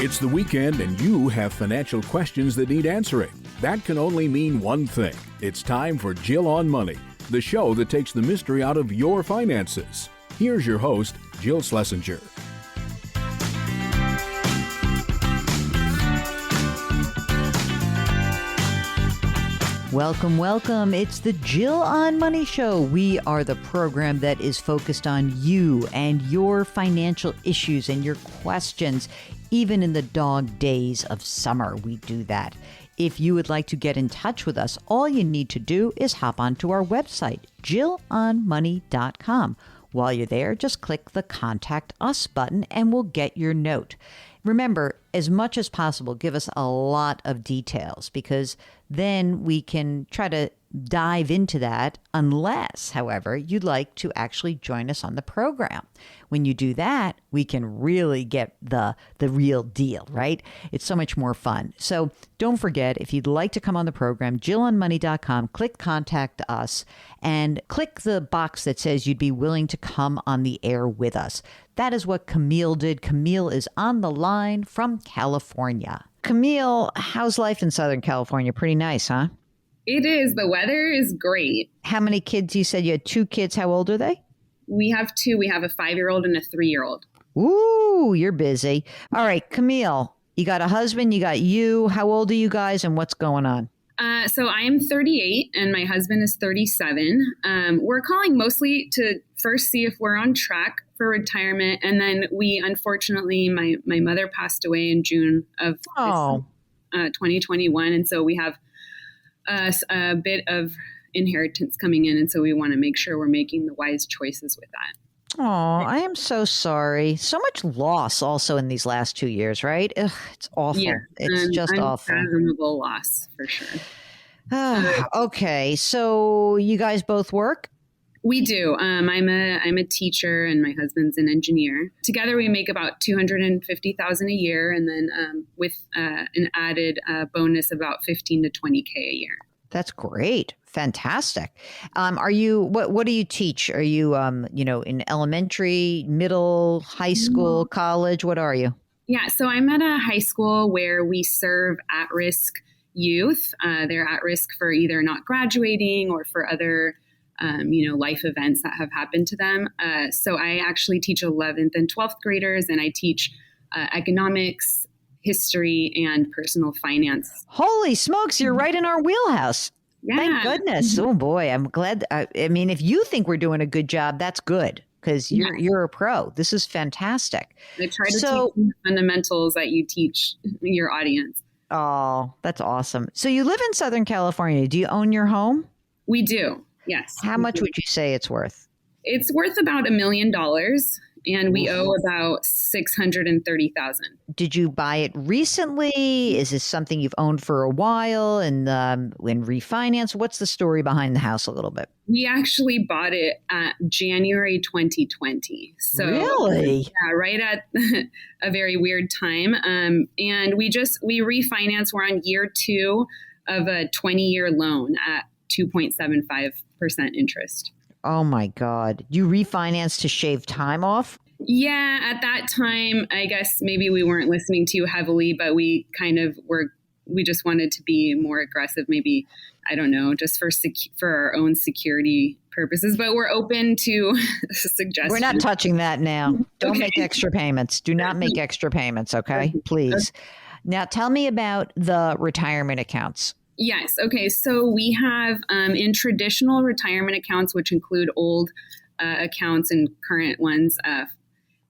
It's the weekend and you have financial questions that need answering. That can only mean one thing. It's time for Jill on Money, the show that takes the mystery out of your finances. Here's your host, Jill Schlesinger. Welcome, welcome. It's the Jill on Money Show. We are the program that is focused on you and your financial issues and your questions. Even in the dog days of summer, we do that. If you would like to get in touch with us, all you need to do is hop onto our website, jillonmoney.com. While you're there, just click the Contact Us button and we'll get your note. Remember, as much as possible, give us a lot of details because then we can try to dive into that unless, however, you'd like to actually join us on the program. When you do that, we can really get the real deal, right? It's so much more fun. So don't forget, if you'd like to come on the program, jillonmoney.com, click Contact Us and click the box that says you'd be willing to come on the air with us. That is what Camille did. Camille is on the line from California. Camille, how's life in Southern California? Pretty nice, huh? It is. The weather is great. How many kids? You said you had 2 kids. How old are they? We have 2. We have a 5-year-old and a 3-year-old. Ooh, you're busy. All right, Camille, you got a husband, you got you. How old are you guys and what's going on? So I am 38 and my husband is 37. We're calling mostly to first see if we're on track for retirement. And then unfortunately, my mother passed away in June of 2021. And so we have a bit of inheritance coming in. And so we want to make sure we're making the wise choices with that. Oh, I am so sorry. So much loss also in these last 2 years, right? Ugh, it's awful. Yeah, it's just awful. Unfathomable loss for sure. Okay. So you guys both work? We do. I'm a teacher and my husband's an engineer. Together we make about $250,000 a year, and then with an added bonus about $15 to $20K a year. That's great. Fantastic. Are you, what do you teach? Are you, in elementary, middle, high school, college? What are you? Yeah. So I'm at a high school where we serve at-risk youth. They're at risk for either not graduating or for other, life events that have happened to them. So I actually teach 11th and 12th graders, and I teach economics, history, and personal finance. Holy smokes, you're right in our wheelhouse. Yeah. Thank goodness. Oh boy, I'm glad. If you think we're doing a good job, that's good because you're a pro. This is fantastic. I try to teach the fundamentals that you teach your audience. Oh, that's awesome. So you live in Southern California. Do you own your home? We do. Yes. How much would you say it's worth? It's worth about $1 million. And we owe about $630,000. Did you buy it recently? Is this something you've owned for a while and when refinance? What's the story behind the house a little bit? We actually bought it at January 2020. So really? Yeah, right at a very weird time. And we refinanced. We're on year 2 of a 20-year loan at 2.75% interest. Oh my God. You refinanced to shave time off? Yeah. At that time, I guess maybe we weren't listening too heavily, but we kind of we just wanted to be more aggressive. Maybe, I don't know, just for our own security purposes, but we're open to suggestions. We're not touching that now. Don't make extra payments. Do not make extra payments. Okay. Please. Okay. Now tell me about the retirement accounts. Yes. Okay. So we have in traditional retirement accounts, which include old accounts and current ones,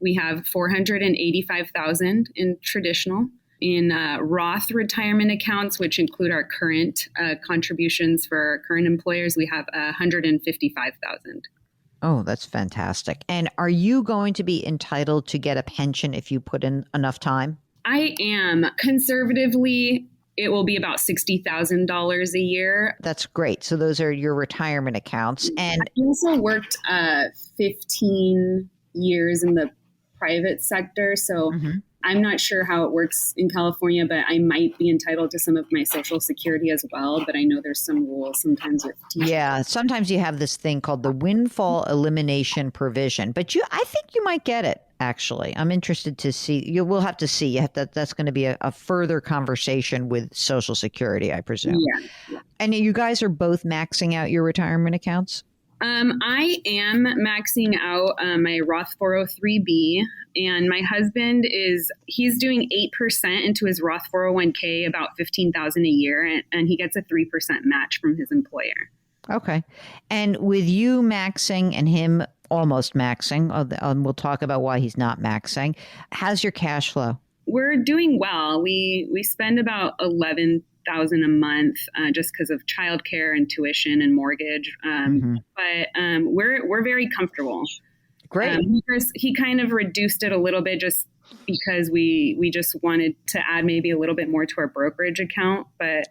we have $485,000 in traditional. In Roth retirement accounts, which include our current contributions for our current employers, we have $155,000. Oh, that's fantastic. And are you going to be entitled to get a pension if you put in enough time? I am. Conservatively, it will be about $60,000 a year. That's great. So those are your retirement accounts. And I also worked 15 years in the private sector. So I'm not sure how it works in California, but I might be entitled to some of my Social Security as well. But I know there's some rules sometimes with teachers. Yeah, sometimes you have this thing called the windfall elimination provision. But I think you might get it. actually. I'm interested to see. We'll have to see. That's going to be a further conversation with Social Security, I presume. Yeah. And you guys are both maxing out your retirement accounts? I am maxing out my Roth 403B, and my husband he's doing 8% into his Roth 401k, about $15,000 a year, and he gets a 3% match from his employer. Okay. And with you maxing and him almost maxing, we'll talk about why he's not maxing. How's your cash flow? We're doing well. We spend about $11,000 a month just because of childcare and tuition and mortgage. But we're very comfortable. Great. He kind of reduced it a little bit just because we just wanted to add maybe a little bit more to our brokerage account. But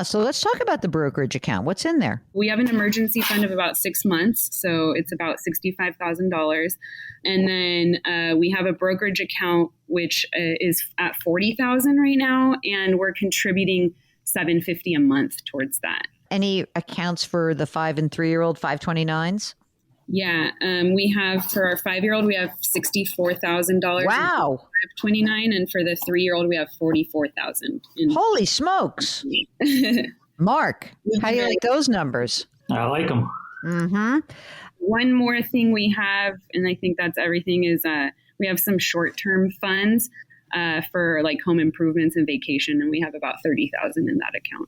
so let's talk about the brokerage account. What's in there? We have an emergency fund of about 6 months, so it's about $65,000. And then we have a brokerage account which is at $40,000 right now, and we're contributing $750 a month towards that. Any accounts for the 5 and 3-year-old 529s? Yeah, we have for our 5-year-old, we have $64,000. Wow. 529, and for the 3-year-old, we have $44,000. Holy smokes! Mark, how do you like those numbers? I like them. Mm-hmm. One more thing we have, and I think that's everything, is we have some short-term funds for like home improvements and vacation, and we have about $30,000 in that account.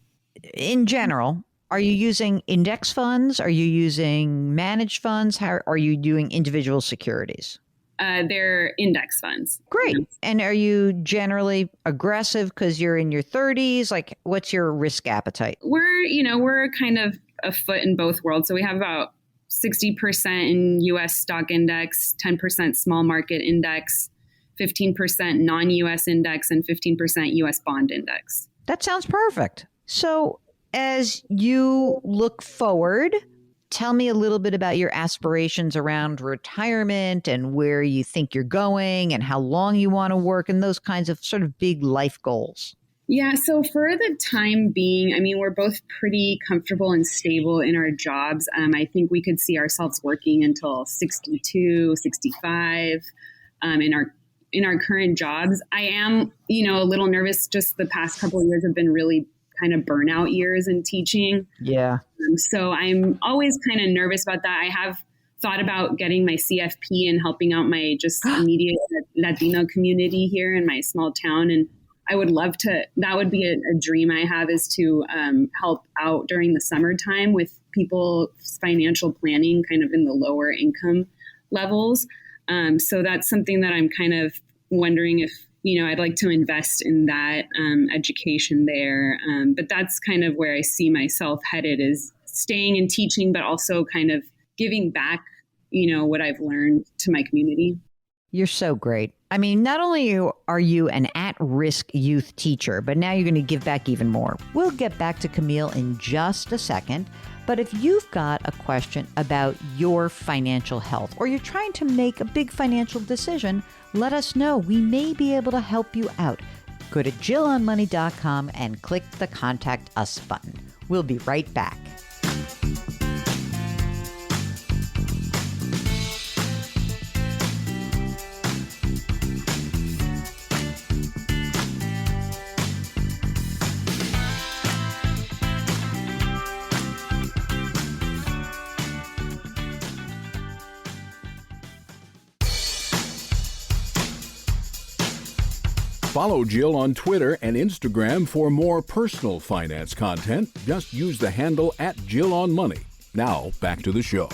In general, are you using index funds? Are you using managed funds? How are you doing individual securities? They're index funds. Great. And are you generally aggressive because you're in your 30s? Like, what's your risk appetite? We're kind of a foot in both worlds. So we have about 60% in U.S. stock index, 10% small market index, 15% non-U.S. index, and 15% U.S. bond index. That sounds perfect. So as you look forward, tell me a little bit about your aspirations around retirement and where you think you're going and how long you want to work and those kinds of sort of big life goals. Yeah, so for the time being, I mean, we're both pretty comfortable and stable in our jobs. I think we could see ourselves working until 62, 65 in our current jobs. I am, a little nervous. Just the past couple of years have been really kind of burnout years in teaching. Yeah. So I'm always kind of nervous about that. I have thought about getting my CFP and helping out my just immediate Latino community here in my small town. And I would love to, that would be a dream I have, is to help out during the summertime with people's financial planning kind of in the lower income levels. So that's something that I'm kind of wondering if, I'd like to invest in that education there. But that's kind of where I see myself headed, is staying and teaching, but also kind of giving back, what I've learned to my community. You're so great. I mean, not only are you an at-risk youth teacher, but now you're going to give back even more. We'll get back to Camille in just a second. But if you've got a question about your financial health, or you're trying to make a big financial decision, let us know. We may be able to help you out. Go to JillOnMoney.com and click the Contact Us button. We'll be right back. Follow Jill on Twitter and Instagram for more personal finance content. Just use the handle @JillOnMoney. Now, back to the show.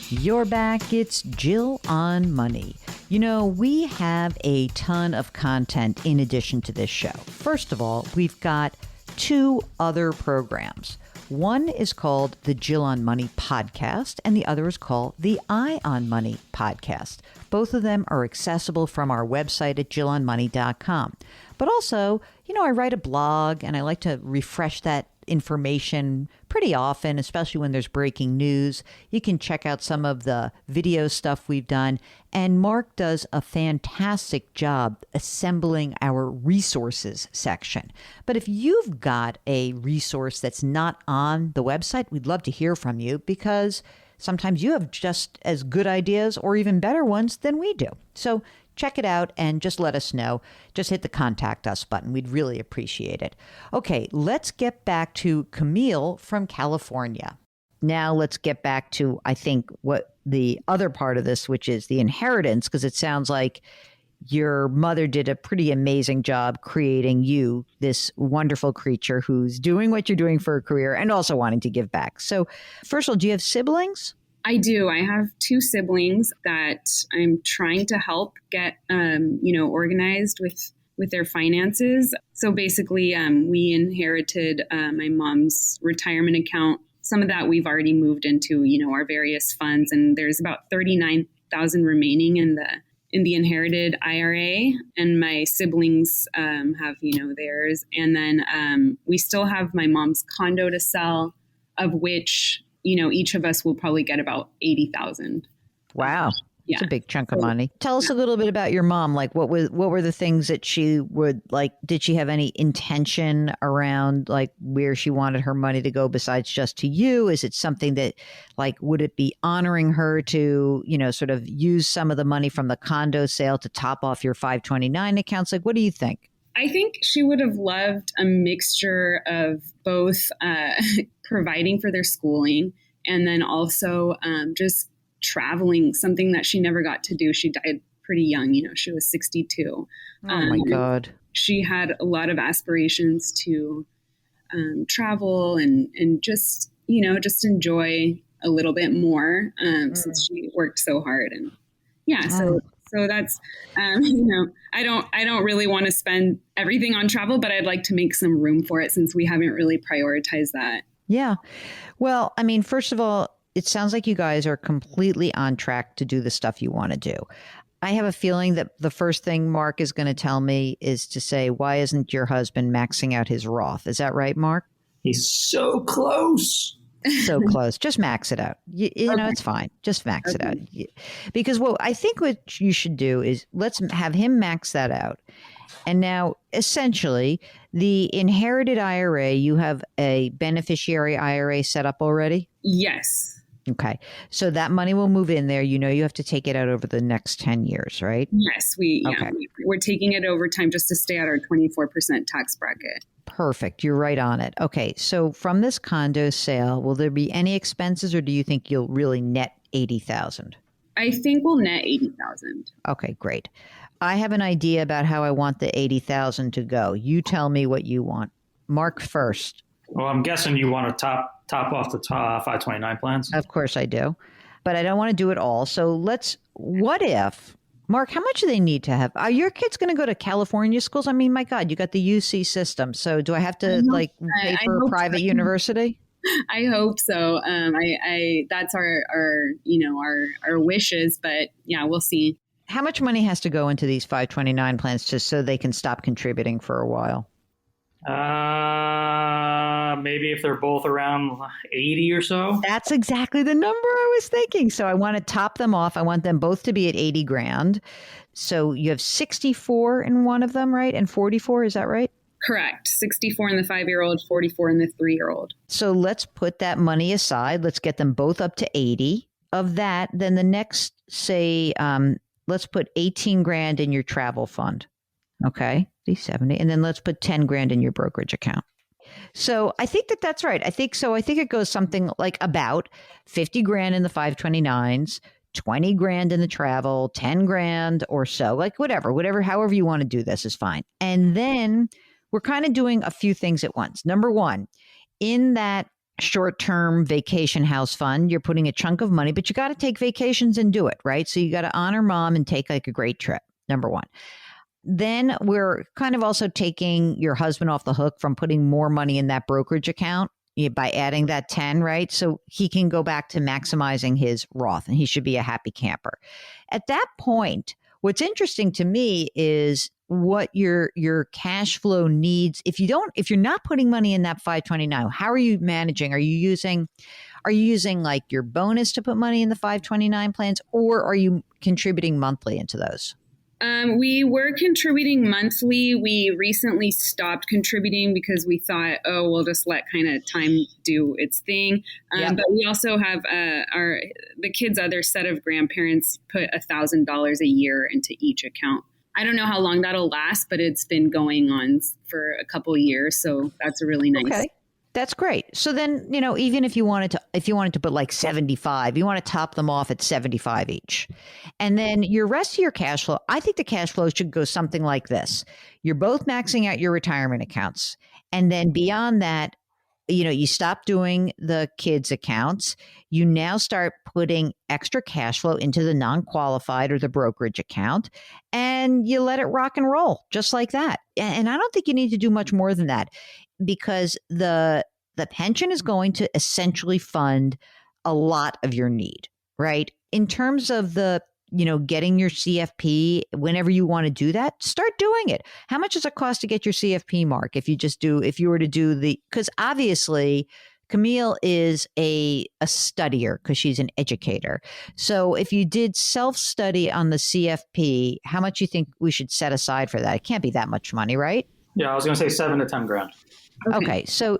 You're back. It's Jill on Money. We have a ton of content in addition to this show. First of all, we've got 2 other programs. One is called the Jill on Money podcast, and the other is called the Eye on Money podcast. Both of them are accessible from our website at JillOnMoney.com. But also, I write a blog, and I like to refresh that information pretty often, especially when there's breaking news. You can check out some of the video stuff we've done. And Mark does a fantastic job assembling our resources section. But if you've got a resource that's not on the website, we'd love to hear from you, because sometimes you have just as good ideas or even better ones than we do. So check it out and just let us know. Just hit the contact us button. We'd really appreciate it. Okay, let's get back to Camille from California. Now let's get back to, I think, what the other part of this, which is the inheritance, because it sounds like your mother did a pretty amazing job creating you, this wonderful creature who's doing what you're doing for a career and also wanting to give back. So first of all, do you have siblings? I do. I have 2 siblings that I'm trying to help get, organized with their finances. So basically, we inherited my mom's retirement account. Some of that we've already moved into, our various funds, and there's about $39,000 remaining in the inherited IRA, and my siblings have, theirs. And then we still have my mom's condo to sell, of which each of us will probably get about 80,000. Wow. Yeah. It's a big chunk of money. Tell us a little bit about your mom. Like, what were the things that she would like? Did she have any intention around like where she wanted her money to go besides just to you? Is it something that like, would it be honoring her to, sort of use some of the money from the condo sale to top off your 529 accounts? Like, what do you think? I think she would have loved a mixture of both providing for their schooling and then also just traveling, something that she never got to do. She died pretty young. She was 62. Oh, my God. She had a lot of aspirations to travel and just, just enjoy a little bit more since she worked so hard. And yeah, so that's, I don't really want to spend everything on travel, but I'd like to make some room for it since we haven't really prioritized that. Yeah. Well, I mean, first of all, it sounds like you guys are completely on track to do the stuff you want to do. I have a feeling that the first thing Mark is going to tell me is to say, why isn't your husband maxing out his Roth? Is that right, Mark? He's so close. So close. Just max it out. You know, it's fine. Just max it out. Because I think what you should do is let's have him max that out. And now, essentially, the inherited IRA, you have a beneficiary IRA set up already? Yes. Okay. So that money will move in there. You have to take it out over the next 10 years, right? Yes. We're taking it over time just to stay at our 24% tax bracket. Perfect. You're right on it. Okay. So from this condo sale, will there be any expenses or do you think you'll really net 80,000? I think we'll net 80,000. Okay, great. I have an idea about how I want the 80,000 to go. You tell me what you want. Mark first. Well, I'm guessing you want to top off the 529 plans. Of course I do. But I don't want to do it all. So what if, Mark, how much do they need to have? Are your kids going to go to California schools? I mean, my God, you got the UC system. So do I have to pay for a private university? I hope so. That's our wishes, but yeah, we'll see. How much money has to go into these 529 plans just so they can stop contributing for a while? Maybe if they're both around 80 or so. That's exactly the number I was thinking. So I want to top them off. I want them both to be at 80 grand. So you have 64 in one of them, right? And 44, is that right? Correct. 64 in the 5-year-old, 44 in the 3-year-old. So let's put that money aside. Let's get them both up to 80. Of that, then the next, say, let's put 18 grand in your travel fund. Okay, 70. And then let's put 10 grand in your brokerage account. So I think that's right. I think it goes something like about 50 grand in the 529s, 20 grand in the travel, 10 grand or so, like whatever, however you want to do this is fine. And then we're kind of doing a few things at once. Number one, in that short-term vacation house fund, you're putting a chunk of money, but you got to take vacations and do it, right? So you got to honor mom and take like a great trip. Number one. Then we're kind of also taking your husband off the hook from putting more money in that brokerage account by adding that 10, right? So he can go back to maximizing his Roth and he should be a happy camper. At that point, what's interesting to me is what your cash flow needs. If you're not putting money in that 529, how are you managing? Are you using like your bonus to put money in the 529 plans, or are you contributing monthly into those? We were contributing monthly. We recently stopped contributing because we thought, oh, we'll just let kind of time do its thing. But we also have the kids' other set of grandparents put $1,000 a year into each account. I don't know how long that'll last, but it's been going on for a couple of years. So that's a really nice. Okay. That's great. So then, even if you wanted to put like 75, you want to top them off at 75 each. And then your rest of your cash flow, I think the cash flow should go something like this. You're both maxing out your retirement accounts. And then beyond that, you stop doing the kids' accounts. You now start putting extra cash flow into the non-qualified or the brokerage account, and you let it rock and roll just like that. And I don't think you need to do much more than that, because the pension is going to essentially fund a lot of your need, right? In terms of the getting your CFP, whenever you want to do that, start doing it. How much does it cost to get your CFP, Mark? If you were to do because obviously Camille is a studier because she's an educator. So if you did self-study on the CFP, how much you think we should set aside for that? It can't be that much money, right? Yeah, I was going to say 7 to 10 grand. Okay. So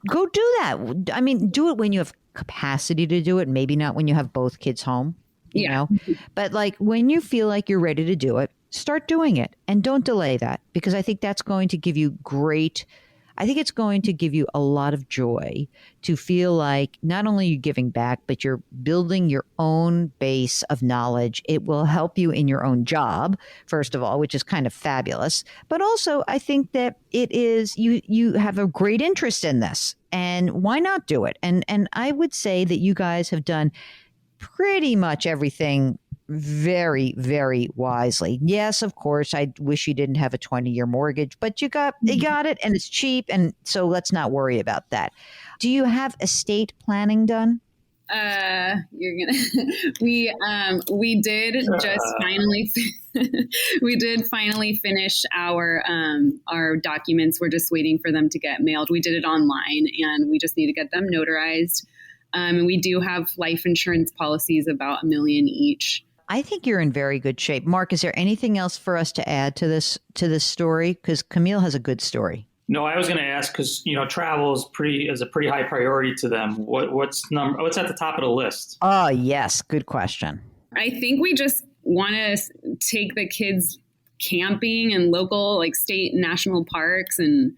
go do that. I mean, do it when you have capacity to do it, maybe not when you have both kids home. You know, but like when you feel like you're ready to do it, start doing it and don't delay that, because I think that's going to give you it's going to give you a lot of joy to feel like not only you're giving back, but you're building your own base of knowledge. It will help you in your own job, first of all, which is kind of fabulous. But also I think that it is, you have a great interest in this, and why not do it? And I would say that you guys have done pretty much everything very, very wisely. Yes, of course, I wish you didn't have a 20-year mortgage, but you got it, and it's cheap, and so let's not worry about that. Do you have estate planning done? We did just finally we did finally finish our documents. We're just waiting for them to get mailed. We did it online, and we just need to get them notarized. And we do have life insurance policies, about $1 million each. I think you're in very good shape. Mark, is there anything else for us to add to this story? Because Camille has a good story. No, I was going to ask, because travel is a pretty high priority to them. What's at the top of the list? Oh, yes, good question. I think we just want to take the kids camping in local, like state and national parks, and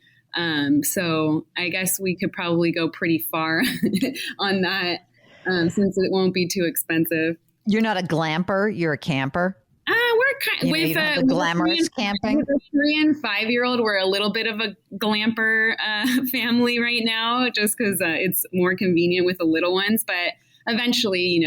so I guess we could probably go pretty far on that, since it won't be too expensive. You're not a glamper, you're a camper. We're with the glamorous camping. With a 3 and 5-year-old, we're a little bit of a glamper family right now, just because it's more convenient with the little ones. But eventually,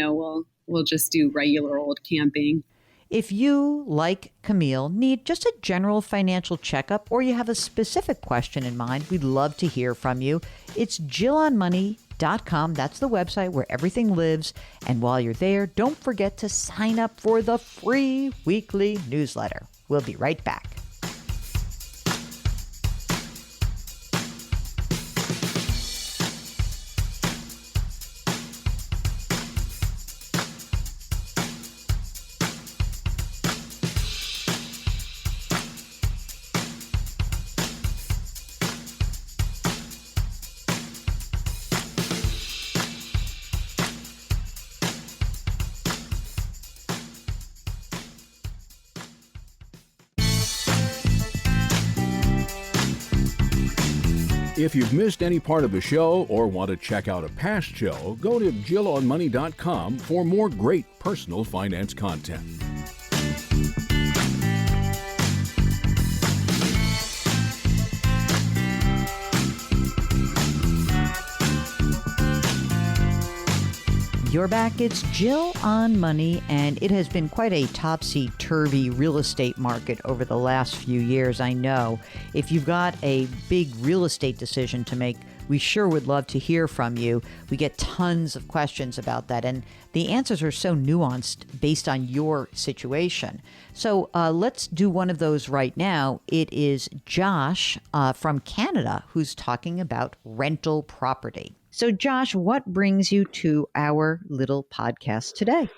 we'll just do regular old camping. If you, like Camille, need just a general financial checkup, or you have a specific question in mind, we'd love to hear from you. It's JillOnMoney.com. That's the website where everything lives. And while you're there, don't forget to sign up for the free weekly newsletter. We'll be right back. If you've missed any part of the show or want to check out a past show, go to JillOnMoney.com for more great personal finance content. You're back. It's Jill on Money, and it has been quite a topsy-turvy real estate market over the last few years. I know if you've got a big real estate decision to make, we sure would love to hear from you. We get tons of questions about that, and the answers are so nuanced based on your situation. So let's do one of those right now. It is Josh from Canada who's talking about rental property. So Josh, what brings you to our little podcast today?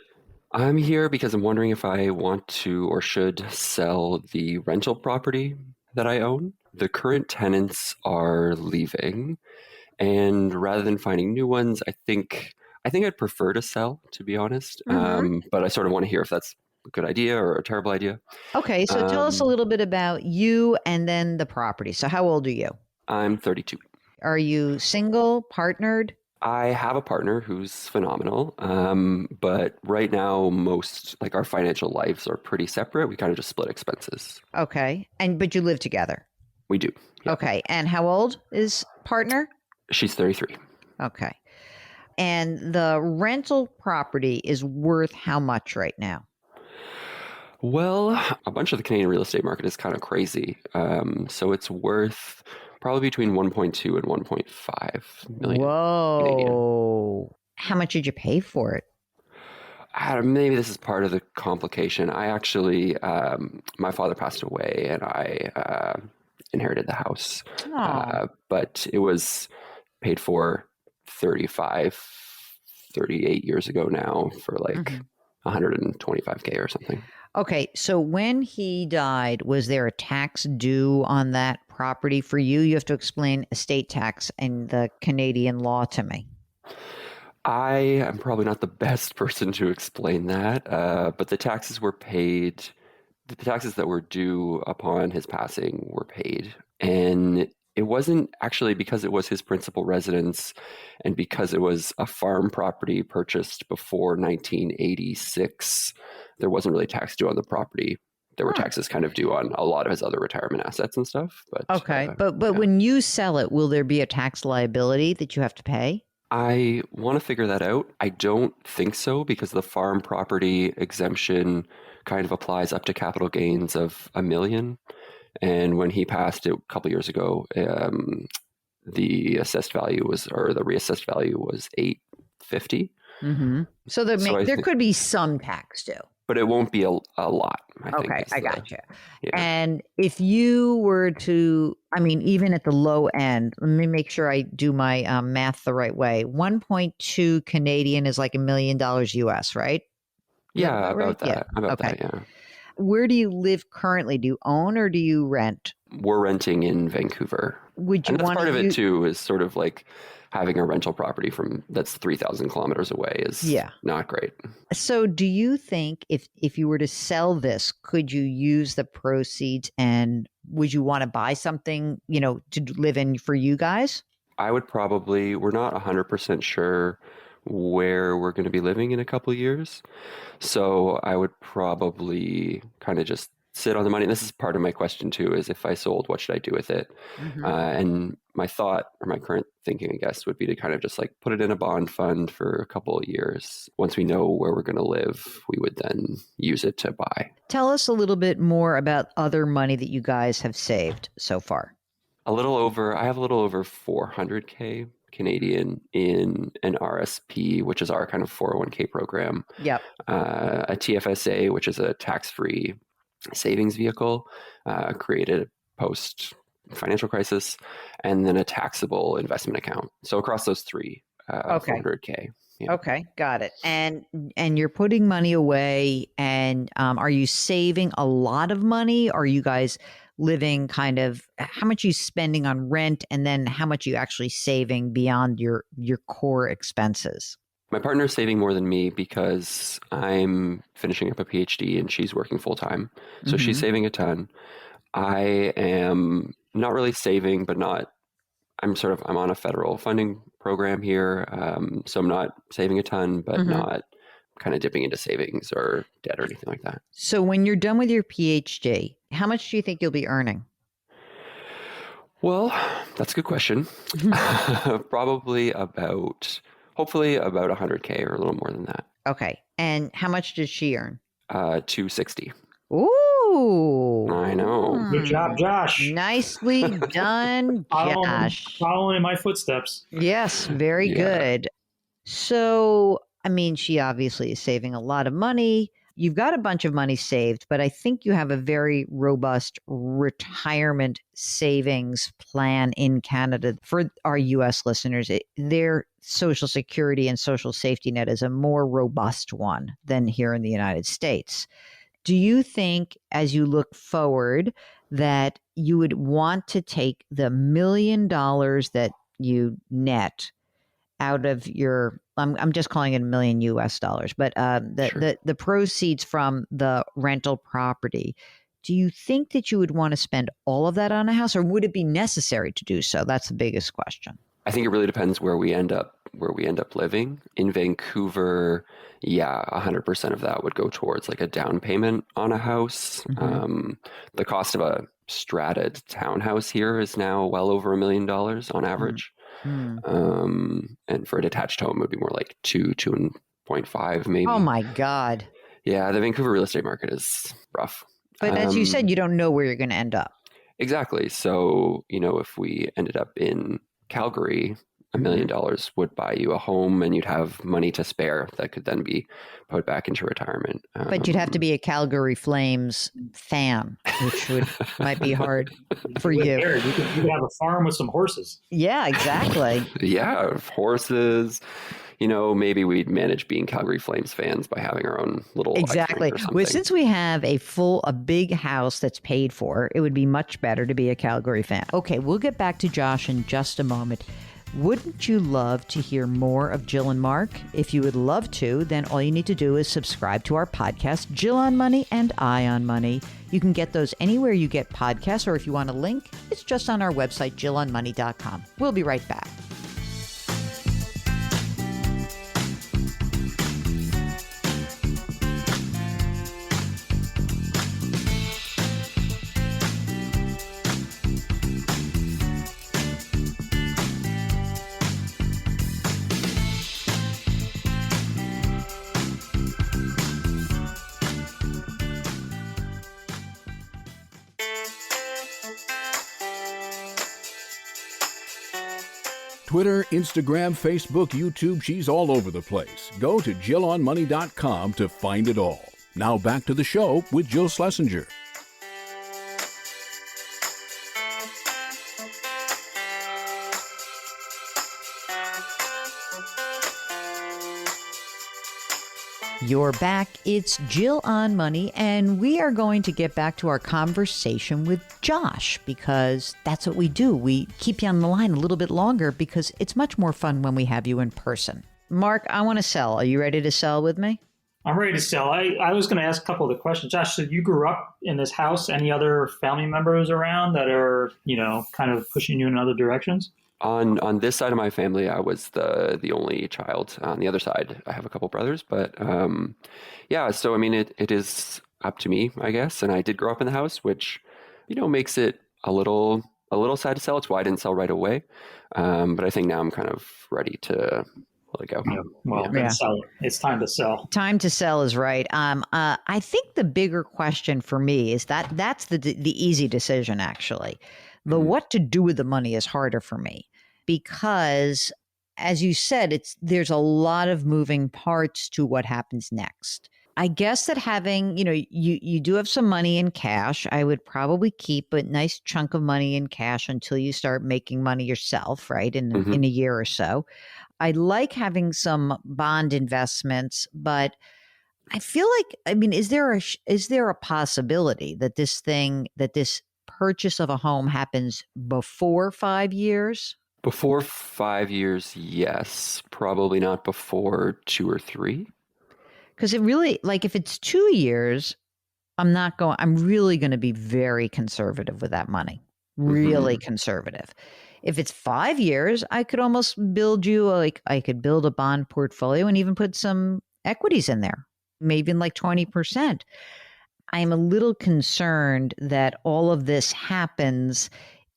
I'm here because I'm wondering if I want to or should sell the rental property that I own. The current tenants are leaving, and rather than finding new ones, I think I'd prefer to sell, to be honest. But I sort of want to hear if that's a good idea or a terrible idea. Okay, so tell us a little bit about you and then the property. So how old are you? I'm 32. Are you single, partnered? I have a partner who's phenomenal, but right now, our financial lives are pretty separate. We kind of just split expenses. Okay, but you live together? We do. Yeah. Okay, and how old is partner? She's 33. Okay, and the rental property is worth how much right now? Well, a bunch of the Canadian real estate market is kind of crazy. So it's worth probably between 1.2 and 1.5 million. Whoa. Canadian. How much did you pay for it? Maybe this is part of the complication. I actually, my father passed away and I inherited the house. But it was paid for 38 years ago now for like 125K or something. Okay, so when he died, was there a tax due on that property for you? You have to explain estate tax and the Canadian law to me. I am probably not the best person to explain that, but the taxes were paid. The taxes that were due upon his passing were paid. And it wasn't actually because it was his principal residence and because it was a farm property purchased before 1986. There wasn't really tax due on the property. There were taxes kind of due on a lot of his other retirement assets and stuff. But but when you sell it, will there be a tax liability that you have to pay? I want to figure that out. I don't think so because the farm property exemption kind of applies up to capital gains of $1 million. And when he passed a couple years ago, the assessed value the reassessed value was $850. So there could be some tax due. But it won't be a lot, I think. Okay, I gotcha. Yeah. And if you were to, even at the low end, let me make sure I do my math the right way. 1.2 Canadian is like $1 million US, right? Yeah, about that. Yeah. About that, yeah. Where do you live currently? Do you own or do you rent? We're renting in Vancouver. Would you and that's want part of it too, is sort of like having a rental property that's 3,000 kilometers away is not great. So do you think if you were to sell this, could you use the proceeds and would you want to buy something, to live in for you guys? I would probably, we're not 100% sure where we're going to be living in a couple of years. So I would probably kind of just sit on the money. And this is part of my question too, is if I sold, what should I do with it? And my thought, or my current thinking, I guess, would be to kind of just like put it in a bond fund for a couple of years. Once we know where we're going to live, we would then use it to buy. Tell us a little bit more about other money that you guys have saved so far. I have a little over 400K Canadian in an RSP, which is our kind of 401k program. Yep. A TFSA, which is a tax-free savings vehicle, created post financial crisis, and then a taxable investment account. So across those three, 400K. Yeah. Okay, got it. And you're putting money away, and are you saving a lot of money? Are you guys living kind of, how much are you spending on rent, and then how much are you actually saving beyond your core expenses? My partner's saving more than me because I'm finishing up a PhD and she's working full time. So she's saving a ton. I am not really saving, but I'm on a federal funding program here. So I'm not saving a ton, but not kind of dipping into savings or debt or anything like that. So when you're done with your PhD, how much do you think you'll be earning? Well, that's a good question. Hopefully about 100K or a little more than that. Okay. And how much does she earn? 260. Ooh. I know. home. Good job, Josh. Nicely done, Josh. Following in my footsteps. Yes, very good. So, I mean, she obviously is saving a lot of money. You've got a bunch of money saved, but I think you have a very robust retirement savings plan in Canada. For our US listeners, their Social Security and social safety net is a more robust one than here in the United States. Do you think, as you look forward, that you would want to take the $1 million that you net out of your, I'm just calling it $1 million US dollars, but the proceeds from the rental property, do you think that you would want to spend all of that on a house, or would it be necessary to do so? That's the biggest question. I think it really depends where we end up living. In Vancouver, 100% of that would go towards like a down payment on a house. The cost of a strated townhouse here is now well over $1 million on average. And for a detached home, it would be more like 2.5 maybe. Oh my God. Yeah, the Vancouver real estate market is rough. But as you said, you don't know where you're going to end up. Exactly. So, if we ended up in Calgary, $1 million would buy you a home, and you'd have money to spare that could then be put back into retirement. But you'd have to be a Calgary Flames fan, which might be hard for you. You could have a farm with some horses. Yeah, exactly. Yeah, horses. Maybe we'd manage being Calgary Flames fans by having our own little exactly. Well, since we have a big house that's paid for, it would be much better to be a Calgary fan. Okay, we'll get back to Josh in just a moment. Wouldn't you love to hear more of Jill and Mark? If you would love to, then all you need to do is subscribe to our podcast, Jill on Money and I on Money. You can get those anywhere you get podcasts, or if you want a link, it's just on our website, jillonmoney.com. We'll be right back. Twitter, Instagram, Facebook, YouTube, she's all over the place. Go to JillOnMoney.com to find it all. Now back to the show with Jill Schlesinger. You're back. It's Jill on Money, and we are going to get back to our conversation with Josh, because that's what we do. We keep you on the line a little bit longer because it's much more fun when we have you in person. Mark, I want to sell. Are you ready to sell with me? I'm ready to sell. I was going to ask a couple of the questions. Josh, so you grew up in this house. Any other family members around that are, kind of pushing you in other directions? On this side of my family, I was the only child. On the other side, I have a couple brothers, but so I mean, it is up to me, I guess. And I did grow up in the house, which makes it a little sad to sell. It's why I didn't sell right away. But I think now I'm kind of ready to let it go. Sell it. It's time to sell. Time to sell is right. I think the bigger question for me is that's the easy decision, actually. The what to do with the money is harder for me, because, as you said, there's a lot of moving parts to what happens next. I guess that having, you do have some money in cash. I would probably keep a nice chunk of money in cash until you start making money yourself, right? In a year or so. I like having some bond investments, but I feel like, is there a possibility that this purchase of a home happens before 5 years? Before 5 years, yes. Probably not before 2 or 3. Because it really, if it's 2 years, I'm really going to be very conservative with that money. Really conservative. If it's 5 years, I could almost build I could build a bond portfolio and even put some equities in there, maybe even 20%. I'm a little concerned that all of this happens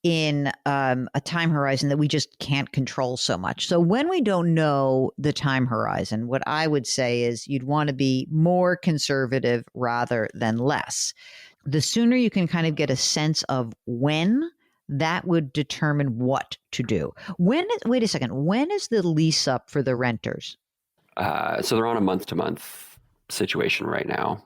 in a time horizon that we just can't control so much. So when we don't know the time horizon, what I would say is you'd want to be more conservative rather than less. the sooner you can kind of get a sense of when, that would determine what to do. Wait a second, when is the lease up for the renters? So they're on a month-to-month situation right now,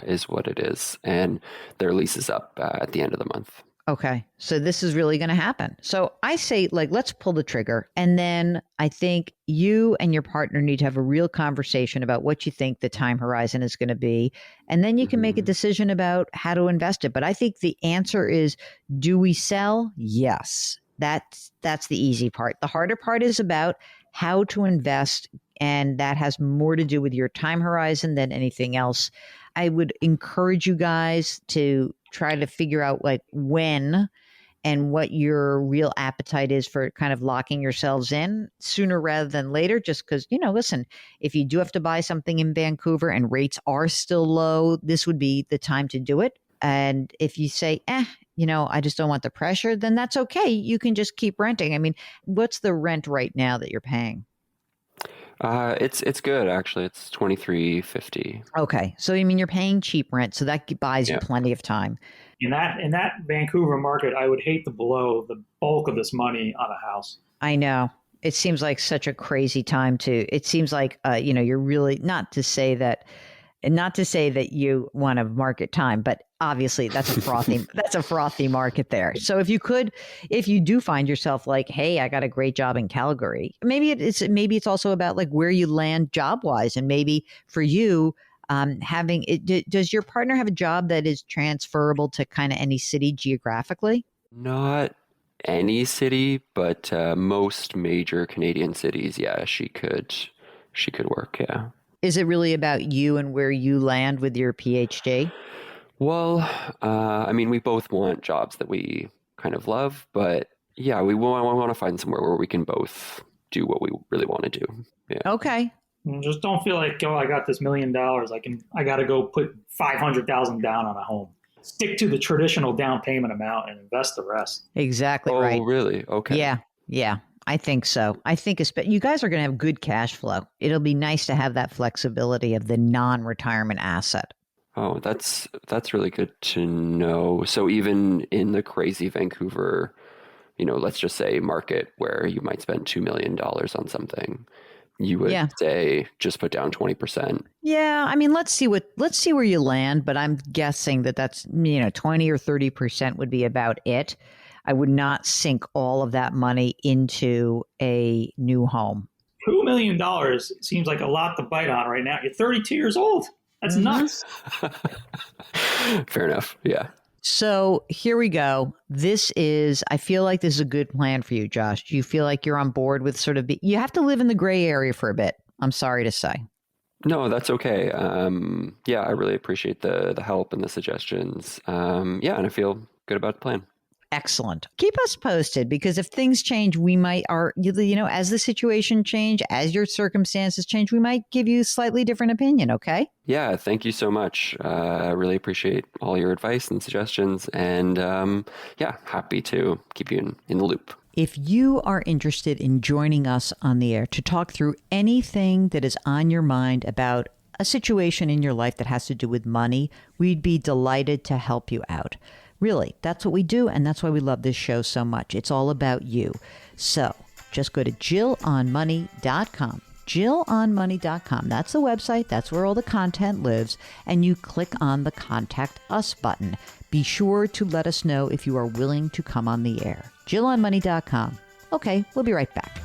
is what it is. And their lease is up at the end of the month. Okay. So this is really going to happen. So I say, like, let's pull the trigger. And then I think you and your partner need to have a real conversation about what you think the time horizon is going to be. And then you can make a decision about how to invest it. But I think the answer is, do we sell? Yes. That's the easy part. The harder part is about how to invest. And that has more to do with your time horizon than anything else. I would encourage you guys to try to figure out like when and what your real appetite is for kind of locking yourselves in sooner rather than later. Just because, listen, if you do have to buy something in Vancouver and rates are still low, this would be the time to do it. And if you say, I just don't want the pressure, then that's okay. You can just keep renting. I mean, what's the rent right now that you're paying? It's good actually. It's $23.50. Okay, so I mean you're paying cheap rent, so that buys you Yeah. plenty of time. In that Vancouver market, I would hate to blow the bulk of this money on a house. I know. It seems like such a crazy time to. It seems like you're really not to say that you want to market time, but obviously that's a frothy market there. So if you do find yourself like, hey, I got a great job in Calgary, maybe it's also about like where you land job wise, and maybe for you. Having it, does your partner have a job that is transferable to kind of any city geographically? Not any city, but most major Canadian cities. Yeah, she could work. Yeah. Is it really about you and where you land with your PhD? Well, I mean, we both want jobs that we kind of love, but yeah, we want to find somewhere where we can both do what we really want to do. Yeah. Okay. And just don't feel like, I got this $1 million. I got to go put 500,000 down on a home. Stick to the traditional down payment amount and invest the rest. Exactly Oh, right. really? Okay. Yeah. I think so. I think you guys are going to have good cash flow. It'll be nice to have that flexibility of the non-retirement asset. Oh, that's really good to know. So even in the crazy Vancouver, let's just say market where you might spend $2 million on something, you would say just put down 20%. Yeah, I mean, let's see where you land, but I'm guessing that's 20 or 30% would be about it. I would not sink all of that money into a new home. $2 million seems like a lot to bite on right now. You're 32 years old. That's nuts. Fair enough. Yeah. So here we go. I feel like this is a good plan for you, Josh. Do you feel like you're on board with you have to live in the gray area for a bit, I'm sorry to say. No, that's okay. Yeah, I really appreciate the help and the suggestions. And I feel good about the plan. Excellent. Keep us posted, because if things change, as the situation change, as your circumstances change, we might give you a slightly different opinion. Okay. Yeah. Thank you so much. I really appreciate all your advice and suggestions, and happy to keep you in the loop. If you are interested in joining us on the air to talk through anything that is on your mind about a situation in your life that has to do with money, we'd be delighted to help you out. Really, that's what we do, and that's why we love this show so much. It's all about you. So just go to JillOnMoney.com. JillOnMoney.com. That's the website. That's where all the content lives. And you click on the Contact Us button. Be sure to let us know if you are willing to come on the air. JillOnMoney.com. Okay, we'll be right back.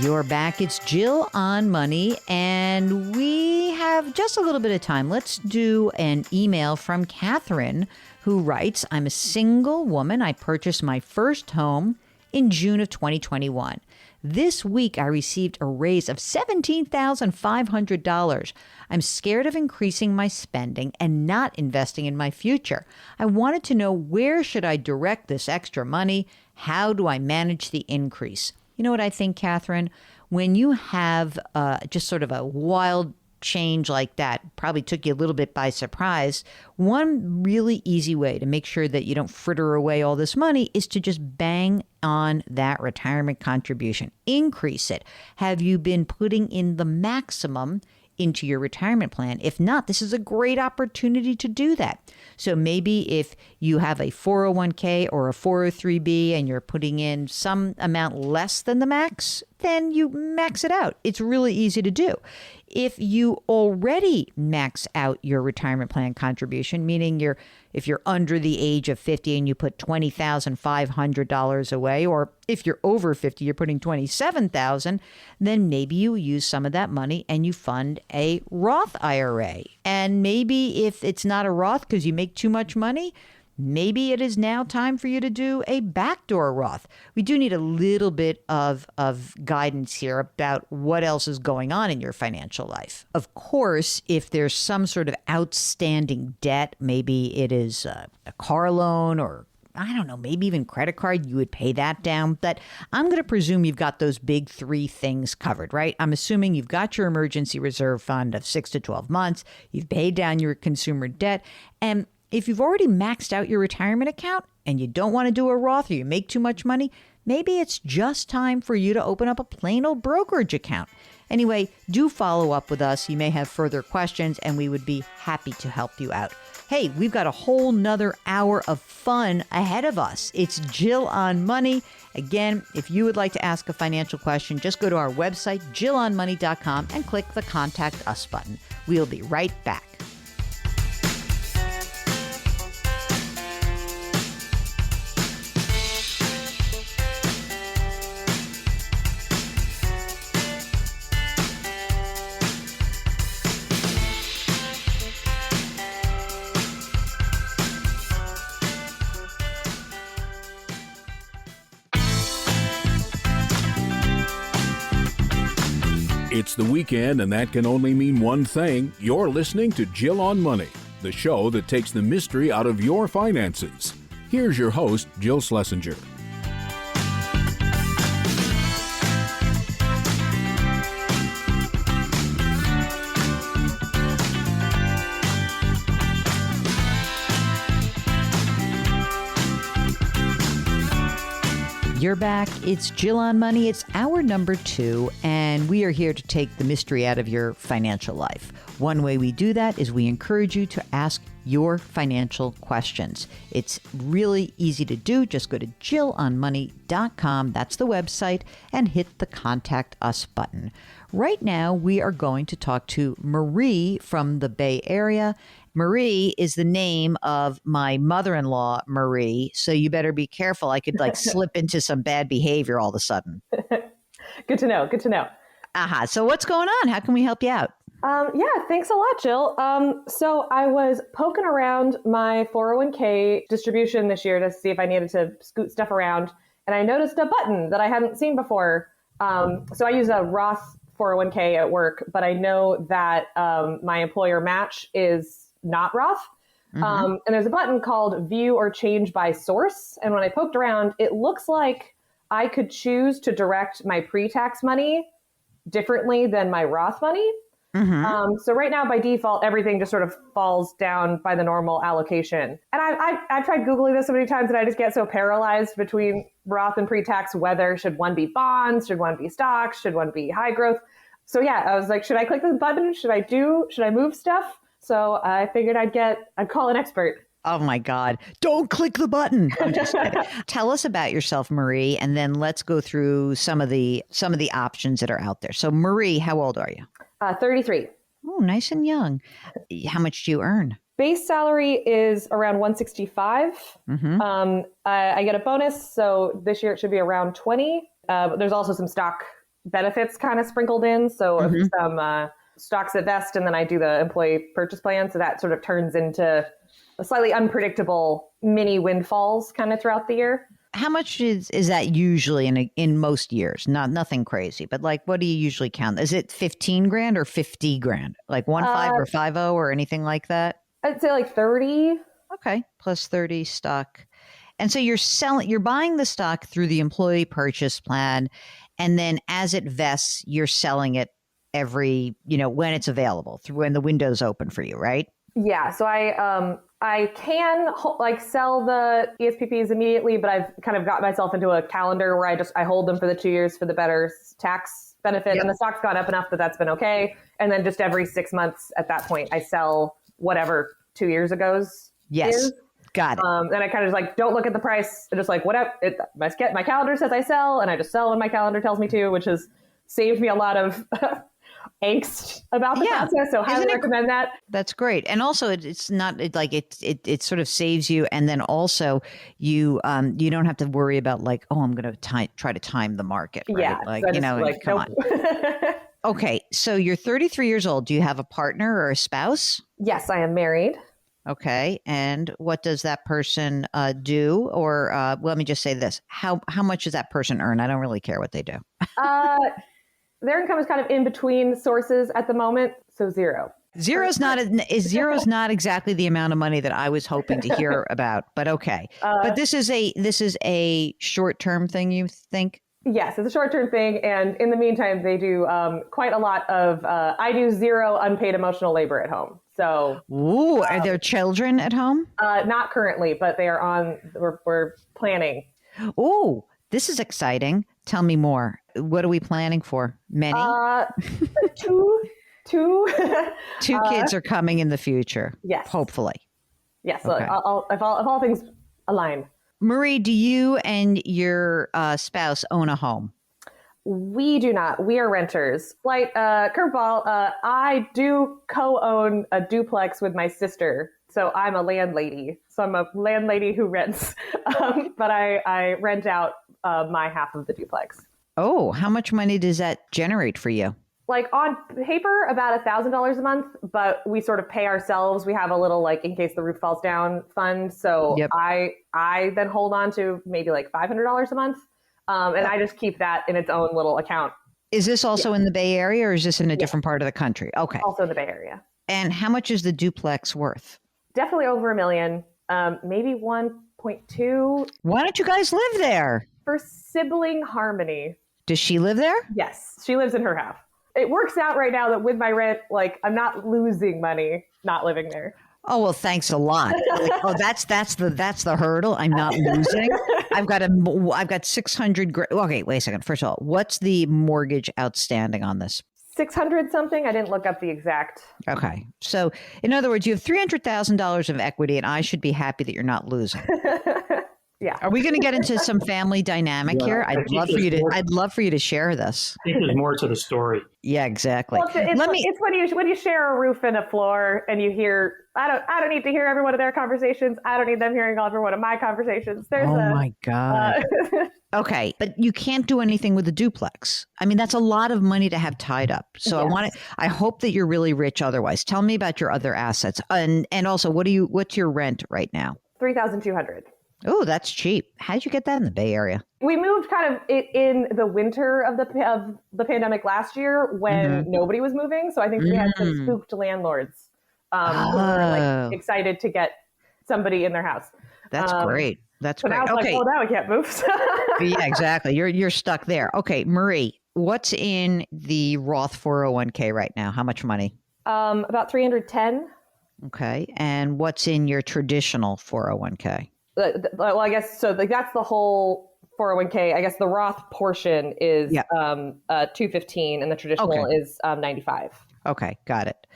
You're back. It's Jill on Money, and we have just a little bit of time, let's do an email from Catherine, who writes, I'm a single woman. I purchased my first home in June of 2021. This week, I received a raise of $17,500. I'm scared of increasing my spending and not investing in my future. I wanted to know, where should I direct this extra money? How do I manage the increase? You know what I think, Catherine? When you have just sort of a wild change like that, probably took you a little bit by surprise, one really easy way to make sure that you don't fritter away all this money is to just bang on that retirement contribution. Increase it. Have you been putting in the maximum into your retirement plan? If not, this is a great opportunity to do that. So maybe if you have a 401k or a 403b and you're putting in some amount less than the max, then you max it out. It's really easy to do. If you already max out your retirement plan contribution, meaning if you're under the age of 50 and you put $20,500 away, or if you're over 50, you're putting $27,000, then maybe you use some of that money and you fund a Roth IRA. And maybe if it's not a Roth because you make too much money, maybe it is now time for you to do a backdoor Roth. We do need a little bit of guidance here about what else is going on in your financial life. Of course, if there's some sort of outstanding debt, maybe it is a car loan or I don't know, maybe even credit card, you would pay that down. But I'm going to presume you've got those big three things covered, right? I'm assuming you've got your emergency reserve fund of 6 to 12 months. You've paid down your consumer debt. And if you've already maxed out your retirement account and you don't want to do a Roth or you make too much money, maybe it's just time for you to open up a plain old brokerage account. Anyway, do follow up with us. You may have further questions and we would be happy to help you out. Hey, we've got a whole nother hour of fun ahead of us. It's Jill on Money. Again, if you would like to ask a financial question, just go to our website, jillonmoney.com, and click the Contact Us button. We'll be right back. It's the weekend, and that can only mean one thing. You're listening to Jill on Money, the show that takes the mystery out of your finances. Here's your host, Jill Schlesinger. You're back. It's Jill on Money. It's hour number 2, and we are here to take the mystery out of your financial life. One way we do that is we encourage you to ask your financial questions. It's really easy to do. Just go to jillonmoney.com. That's the website, and hit the Contact Us button. Right now, we are going to talk to Marie from the Bay Area. Marie is the name of my mother-in-law, Marie. So you better be careful. I could slip into some bad behavior all of a sudden. Good to know. Good to know. So what's going on? How can we help you out? Thanks a lot, Jill. So I was poking around my 401k distribution this year to see if I needed to scoot stuff around. And I noticed a button that I hadn't seen before. So I use a Roth 401k at work, but I know that my employer match is not Roth. Mm-hmm. And there's a button called View or Change by Source. And when I poked around, it looks like I could choose to direct my pre-tax money differently than my Roth money. Mm-hmm. So right now, by default, everything just sort of falls down by the normal allocation. And I've tried Googling this so many times that I just get so paralyzed between Roth and pre-tax, whether should one be bonds, should one be stocks, should one be high growth. So yeah, I was like, should I click this button? Should I move stuff? So I figured I'd call an expert. Oh my God. Don't click the button. I'm just kidding. Tell us about yourself, Marie, and then let's go through some of the options that are out there. So Marie, how old are you? 33. Oh, nice and young. How much do you earn? Base salary is around 165. Mm-hmm. I get a bonus, so this year it should be around 20. There's also some stock benefits kind of sprinkled in. So mm-hmm. stocks at vest, and then I do the employee purchase plan. So that sort of turns into a slightly unpredictable mini windfalls kind of throughout the year. How much is that usually in most years? Nothing crazy, but like, what do you usually count? Is it 15 grand or 50 grand? Like 1.5 or 5.0 or anything like that? I'd say like 30. Okay, plus 30 stock. And so you're buying the stock through the employee purchase plan, and then as it vests, you're selling it every, when it's available, through when the window's open for you, right? Yeah. So I can like sell the ESPPs immediately, but I've kind of got myself into a calendar where I hold them for the 2 years for the better tax benefit. Yep. And the stock's gone up enough that's been okay. And then just every 6 months at that point, I sell whatever 2 years ago's. Yes. Is. Got it. And I kind of just like, don't look at the price. I just like, whatever. My calendar says I sell, and I just sell when my calendar tells me to, which has saved me a lot of angst about the process. So highly recommend that. That's great. And also it's not like it sort of saves you. And then also you don't have to worry about like, oh, I'm going to try to time the market. Right? Yeah. Like, so come on. Okay. So you're 33 years old. Do you have a partner or a spouse? Yes, I am married. Okay. And what does that person do? Or let me just say this. How much does that person earn? I don't really care what they do. Their income is kind of in between sources at the moment. So zero. Zero's not exactly the amount of money that I was hoping to hear about, but okay. But this is a short-term thing, you think? Yes, it's a short-term thing. And in the meantime, they do quite a lot of, I do zero unpaid emotional labor at home. So, ooh, are there children at home? Not currently, but they are we're planning. Ooh, this is exciting. Tell me more. What are we planning for? Many? Two. Two kids are coming in the future. Yes. Hopefully. Yes. Okay. If all things align. Marie, do you and your spouse own a home? We do not. We are renters. Slight curveball. I do co-own a duplex with my sister. So I'm a landlady. So I'm a landlady who rents. But I rent out my half of the duplex. Oh, how much money does that generate for you? Like on paper, about $1,000 a month, but we sort of pay ourselves. We have a little like in case the roof falls down fund. So yep. I then hold on to maybe like $500 a month. And I just keep that in its own little account. Is this also in the Bay Area or is this in a different part of the country? Okay. Also in the Bay Area. And how much is the duplex worth? Definitely over $1 million, maybe 1.2. Why don't you guys live there? For sibling harmony. Does she live there? Yes, she lives in her half. It works out right now that with my rent, like I'm not losing money not living there. Oh, well, thanks a lot. Like, that's the hurdle. I'm not losing. I've got 600. Okay, wait a second. First of all, what's the mortgage outstanding on this? 600 something. I didn't look up the exact. Okay. So in other words, you have $300,000 of equity and I should be happy that you're not losing. Yeah. Are we going to get into some family dynamic here? I'd love for you to share this. I think there's more to the story. Yeah, exactly. Well, it's when you share a roof and a floor and you hear, I don't need to hear every one of their conversations. I don't need them hearing every one of my conversations. My God. Okay. But you can't do anything with a duplex. I mean, that's a lot of money to have tied up. So yes. I hope that you're really rich otherwise. Tell me about your other assets. And also what's your rent right now? $3,200. Oh, that's cheap. How'd you get that in the Bay Area? We moved kind of in the winter of the pandemic last year when nobody was moving. So I think we had some spooked landlords who were like excited to get somebody in their house. That's great. That's great. Now it's like, well, now we can't move. Yeah, exactly. You're stuck there. Okay, Marie, what's in the Roth 401k right now? How much money? About 310. Okay, and what's in your traditional 401k? Well, I guess so. Like that's the whole 401k. I guess the Roth portion is 215, and the traditional is 95. Okay, got it.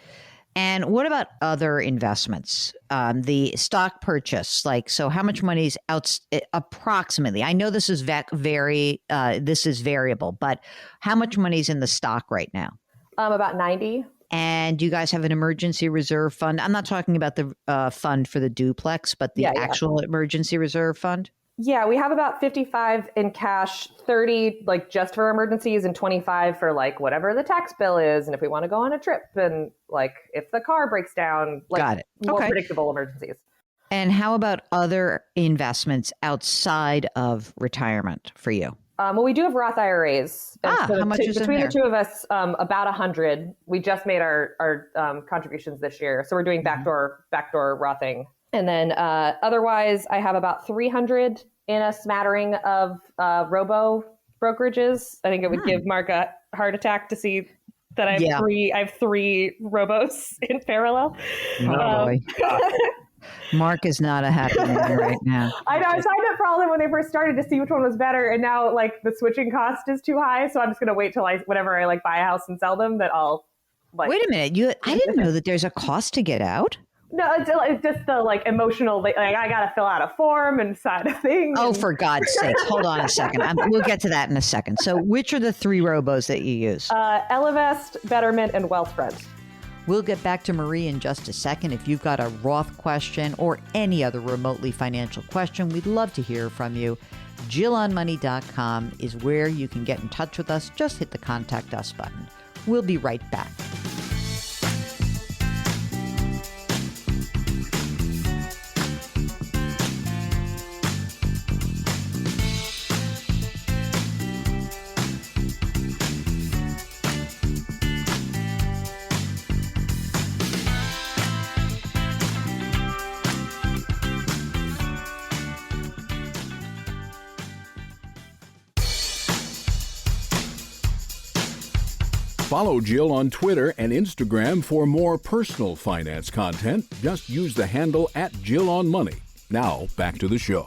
And what about other investments? The stock purchase, so how much money is out approximately? I know this is this is variable, but how much money is in the stock right now? About 90. And do you guys have an emergency reserve fund? I'm not talking about the fund for the duplex, but the actual emergency reserve fund? Yeah, we have about 55 in cash, 30 like just for emergencies and 25 for like whatever the tax bill is. And if we want to go on a trip and like if the car breaks down, like Got it. more Okay. predictable emergencies. And how about other investments outside of retirement for you? Well, we do have Roth IRAs. And so how much is in between there? the two of us, about 100. We just made our contributions this year, so we're doing backdoor Rothing. And then otherwise, I have about 300 in a smattering of robo brokerages. I think it would give Mark a heart attack to see that I have three. I have three robos in parallel. Oh, boy. Mark is not a happy man right now. I know. I signed up for all of them when they first started to see which one was better, and now like the switching cost is too high. So I'm just gonna wait till whenever I like buy a house and sell them, that I'll like. Wait a minute, I didn't know that there's a cost to get out. No, it's just the like emotional. Like I gotta fill out a form and sign a thing. Oh, for God's sake! Hold on a second. We'll get to that in a second. So, which are the three robos that you use? Elevest, Betterment, and Wealthfront. We'll get back to Marie in just a second. If you've got a Roth question or any other remotely financial question, we'd love to hear from you. JillOnMoney.com is where you can get in touch with us. Just hit the Contact Us button. We'll be right back. Follow Jill on Twitter and Instagram for more personal finance content. Just use the handle @JillOnMoney. Now, back to the show.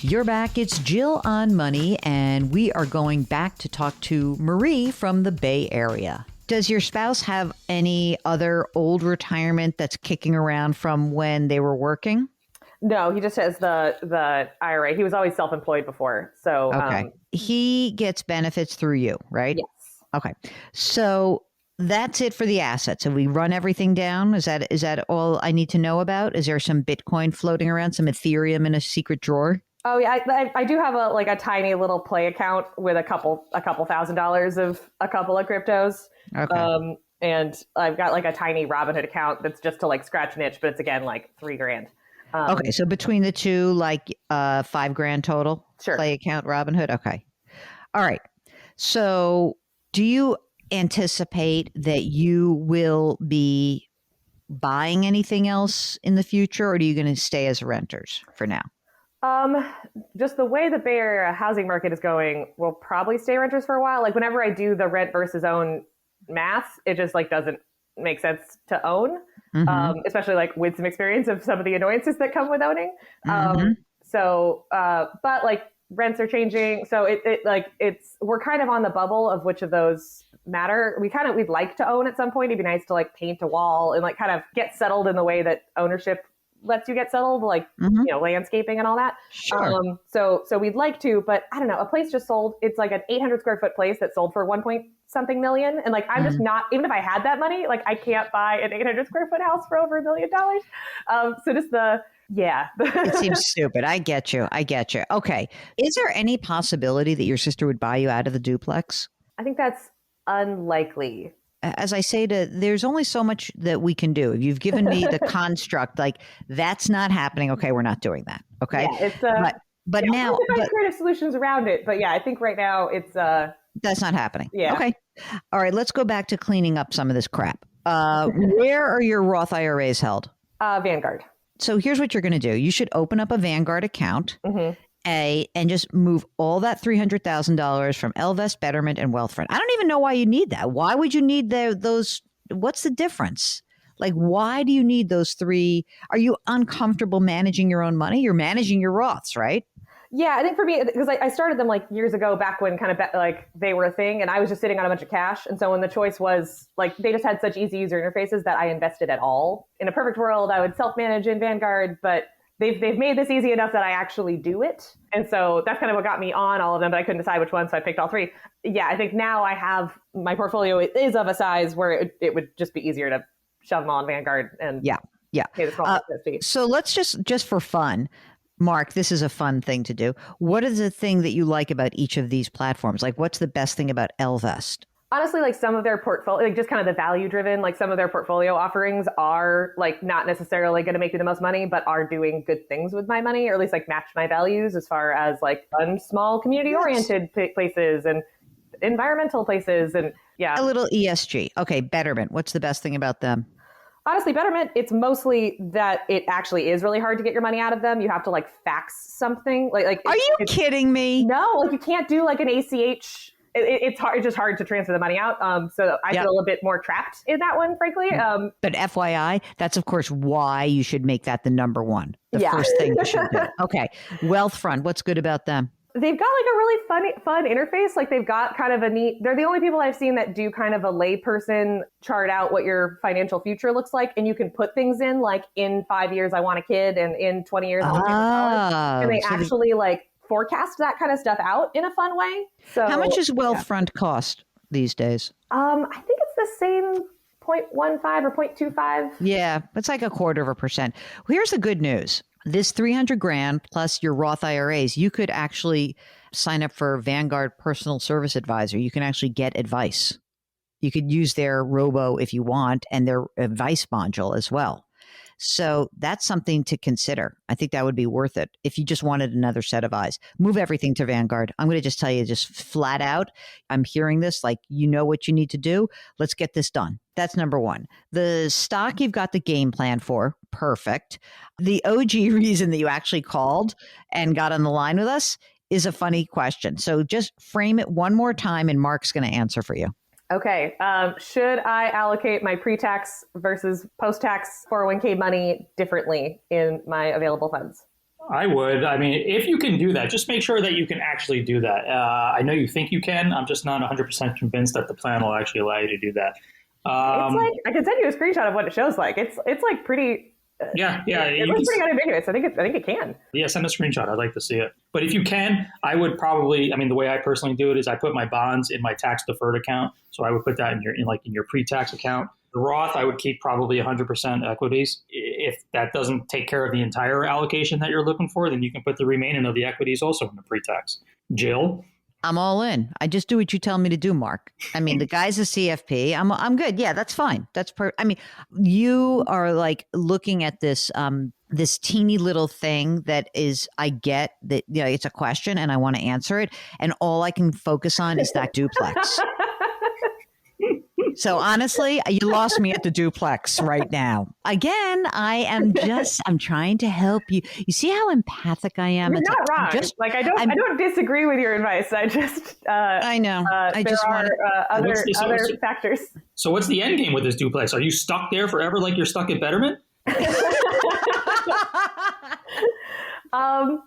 You're back. It's Jill on Money, and we are going back to talk to Marie from the Bay Area. Does your spouse have any other old retirement that's kicking around from when they were working? No, he just has the IRA. He was always self-employed before. So okay. He gets benefits through you, right? Yes. Okay. So that's it for the assets. So we run everything down. Is that all I need to know about? Is there some Bitcoin floating around, some Ethereum in a secret drawer? Oh yeah, I do have a tiny little play account with a couple $1,000s of a couple of cryptos. Okay. And I've got like a tiny Robinhood account that's just to like scratch an itch, but it's again like $3,000. Okay, so between the two, like $5,000 total. Sure. Play account Robinhood. Okay. All right. So do you anticipate that you will be buying anything else in the future, or are you going to stay as renters for now? Just the way the Bay Area housing market is going, we'll probably stay renters for a while. Like whenever I do the rent versus own math, it just like doesn't make sense to own, especially like with some experience of some of the annoyances that come with owning. But like rents are changing. So we're kind of on the bubble of which of those matter. We'd like to own at some point. It'd be nice to like paint a wall and like kind of get settled in the way that ownership lets you get settled, like, landscaping and all that. Sure. So we'd like to, but I don't know, a place just sold. It's like an 800 square foot place that sold for 1 point something million. And like, I'm just not, even if I had that money, like I can't buy an 800 square foot house for over $1 million. So just it seems stupid. I get you. Okay. Is there any possibility that your sister would buy you out of the duplex? I think that's unlikely. As I say, there's only so much that we can do. If you've given me the construct, like that's not happening. Okay, we're not doing that. Okay, yeah, it's but now creative solutions around it. But yeah, I think right now it's that's not happening. Yeah. Okay. All right. Let's go back to cleaning up some of this crap. Where are your Roth IRAs held? Vanguard. So here's what you're going to do. You should open up a Vanguard account. And just move all that $300,000 from Elvest, Betterment, and Wealthfront. I don't even know why you need that. Why would you need those? What's the difference? Like, why do you need those three? Are you uncomfortable managing your own money? You're managing your Roths, right? Yeah, I think for me, because I started them like years ago, back when kind of like they were a thing, and I was just sitting on a bunch of cash. And so when the choice was like, they just had such easy user interfaces that I invested at all. In a perfect world, I would self-manage in Vanguard, but they've made this easy enough that I actually do it. And so that's kind of what got me on all of them, but I couldn't decide which one, so I picked all three. Yeah, I think now I have my portfolio is of a size where it would just be easier to shove them all in Vanguard and pay the small fee. So let's just for fun, Mark, this is a fun thing to do. What is the thing that you like about each of these platforms? Like, what's the best thing about Ellevest? Honestly, like some of their portfolio, like just kind of the value driven, like some of their portfolio offerings are like not necessarily going to make me the most money, but are doing good things with my money, or at least like match my values as far as like fun, small community oriented places and environmental places. And a little ESG. Okay. Betterment. What's the best thing about them? Honestly, Betterment, it's mostly that it actually is really hard to get your money out of them. You have to like fax something. Like are you kidding me? No, like you can't do like an ACH. It's hard. It's just hard to transfer the money out. So I feel a bit more trapped in that one, frankly. But FYI, that's of course why you should make that the number one. The first thing you should do. Okay. Wealthfront. What's good about them? They've got like a really fun interface. Like they've got kind of a neat, they're the only people I've seen that do kind of a layperson chart out what your financial future looks like. And you can put things in like in 5 years, I want a kid, and in 20 years, I want to college. And they actually like forecast that kind of stuff out in a fun way. So how much does Wealthfront cost these days? I think it's the same 0.15 or 0.25. Yeah, it's like 0.25%. Well, here's the good news. This $300,000 plus your Roth IRAs, you could actually sign up for Vanguard Personal Service Advisor. You can actually get advice. You could use their robo if you want, and their advice module as well. So that's something to consider. I think that would be worth it if you just wanted another set of eyes. Move everything to Vanguard. I'm going to just tell you, just flat out, I'm hearing this, like, you know what you need to do. Let's get this done. That's number one. The stock you've got the game plan for. Perfect. The OG reason that you actually called and got on the line with us is a funny question. So just frame it one more time and Mark's going to answer for you. Okay. Should I allocate my pre-tax versus post-tax 401k money differently in my available funds? I would. I mean, if you can do that, just make sure that you can actually do that. I know you think you can. I'm just not 100% convinced that the plan will actually allow you to do that. It's like, I can send you a screenshot of what it shows like. It's like pretty... It looks pretty unambiguous. I think it can. Yeah, send a screenshot. I'd like to see it. But if you can, I would probably. I mean, the way I personally do it is I put my bonds in my tax deferred account. So I would put that in your pre-tax account. The Roth, I would keep probably 100% equities. If that doesn't take care of the entire allocation that you're looking for, then you can put the remaining of the equities also in the pre-tax. Jill. I'm all in. I just do what you tell me to do, Mark. I mean, the guy's a CFP. I'm good. Yeah, that's fine. I mean, you are like looking at this this teeny little thing that is, I get that, you know, it's a question and I want to answer it, and all I can focus on is that duplex. So honestly, you lost me at the duplex right now. Again, I'm trying to help you. You see how empathic I am? You're not wrong. I don't disagree with your advice. I just, I know. Other factors. So what's the end game with this duplex? Are you stuck there forever like you're stuck at Betterment? An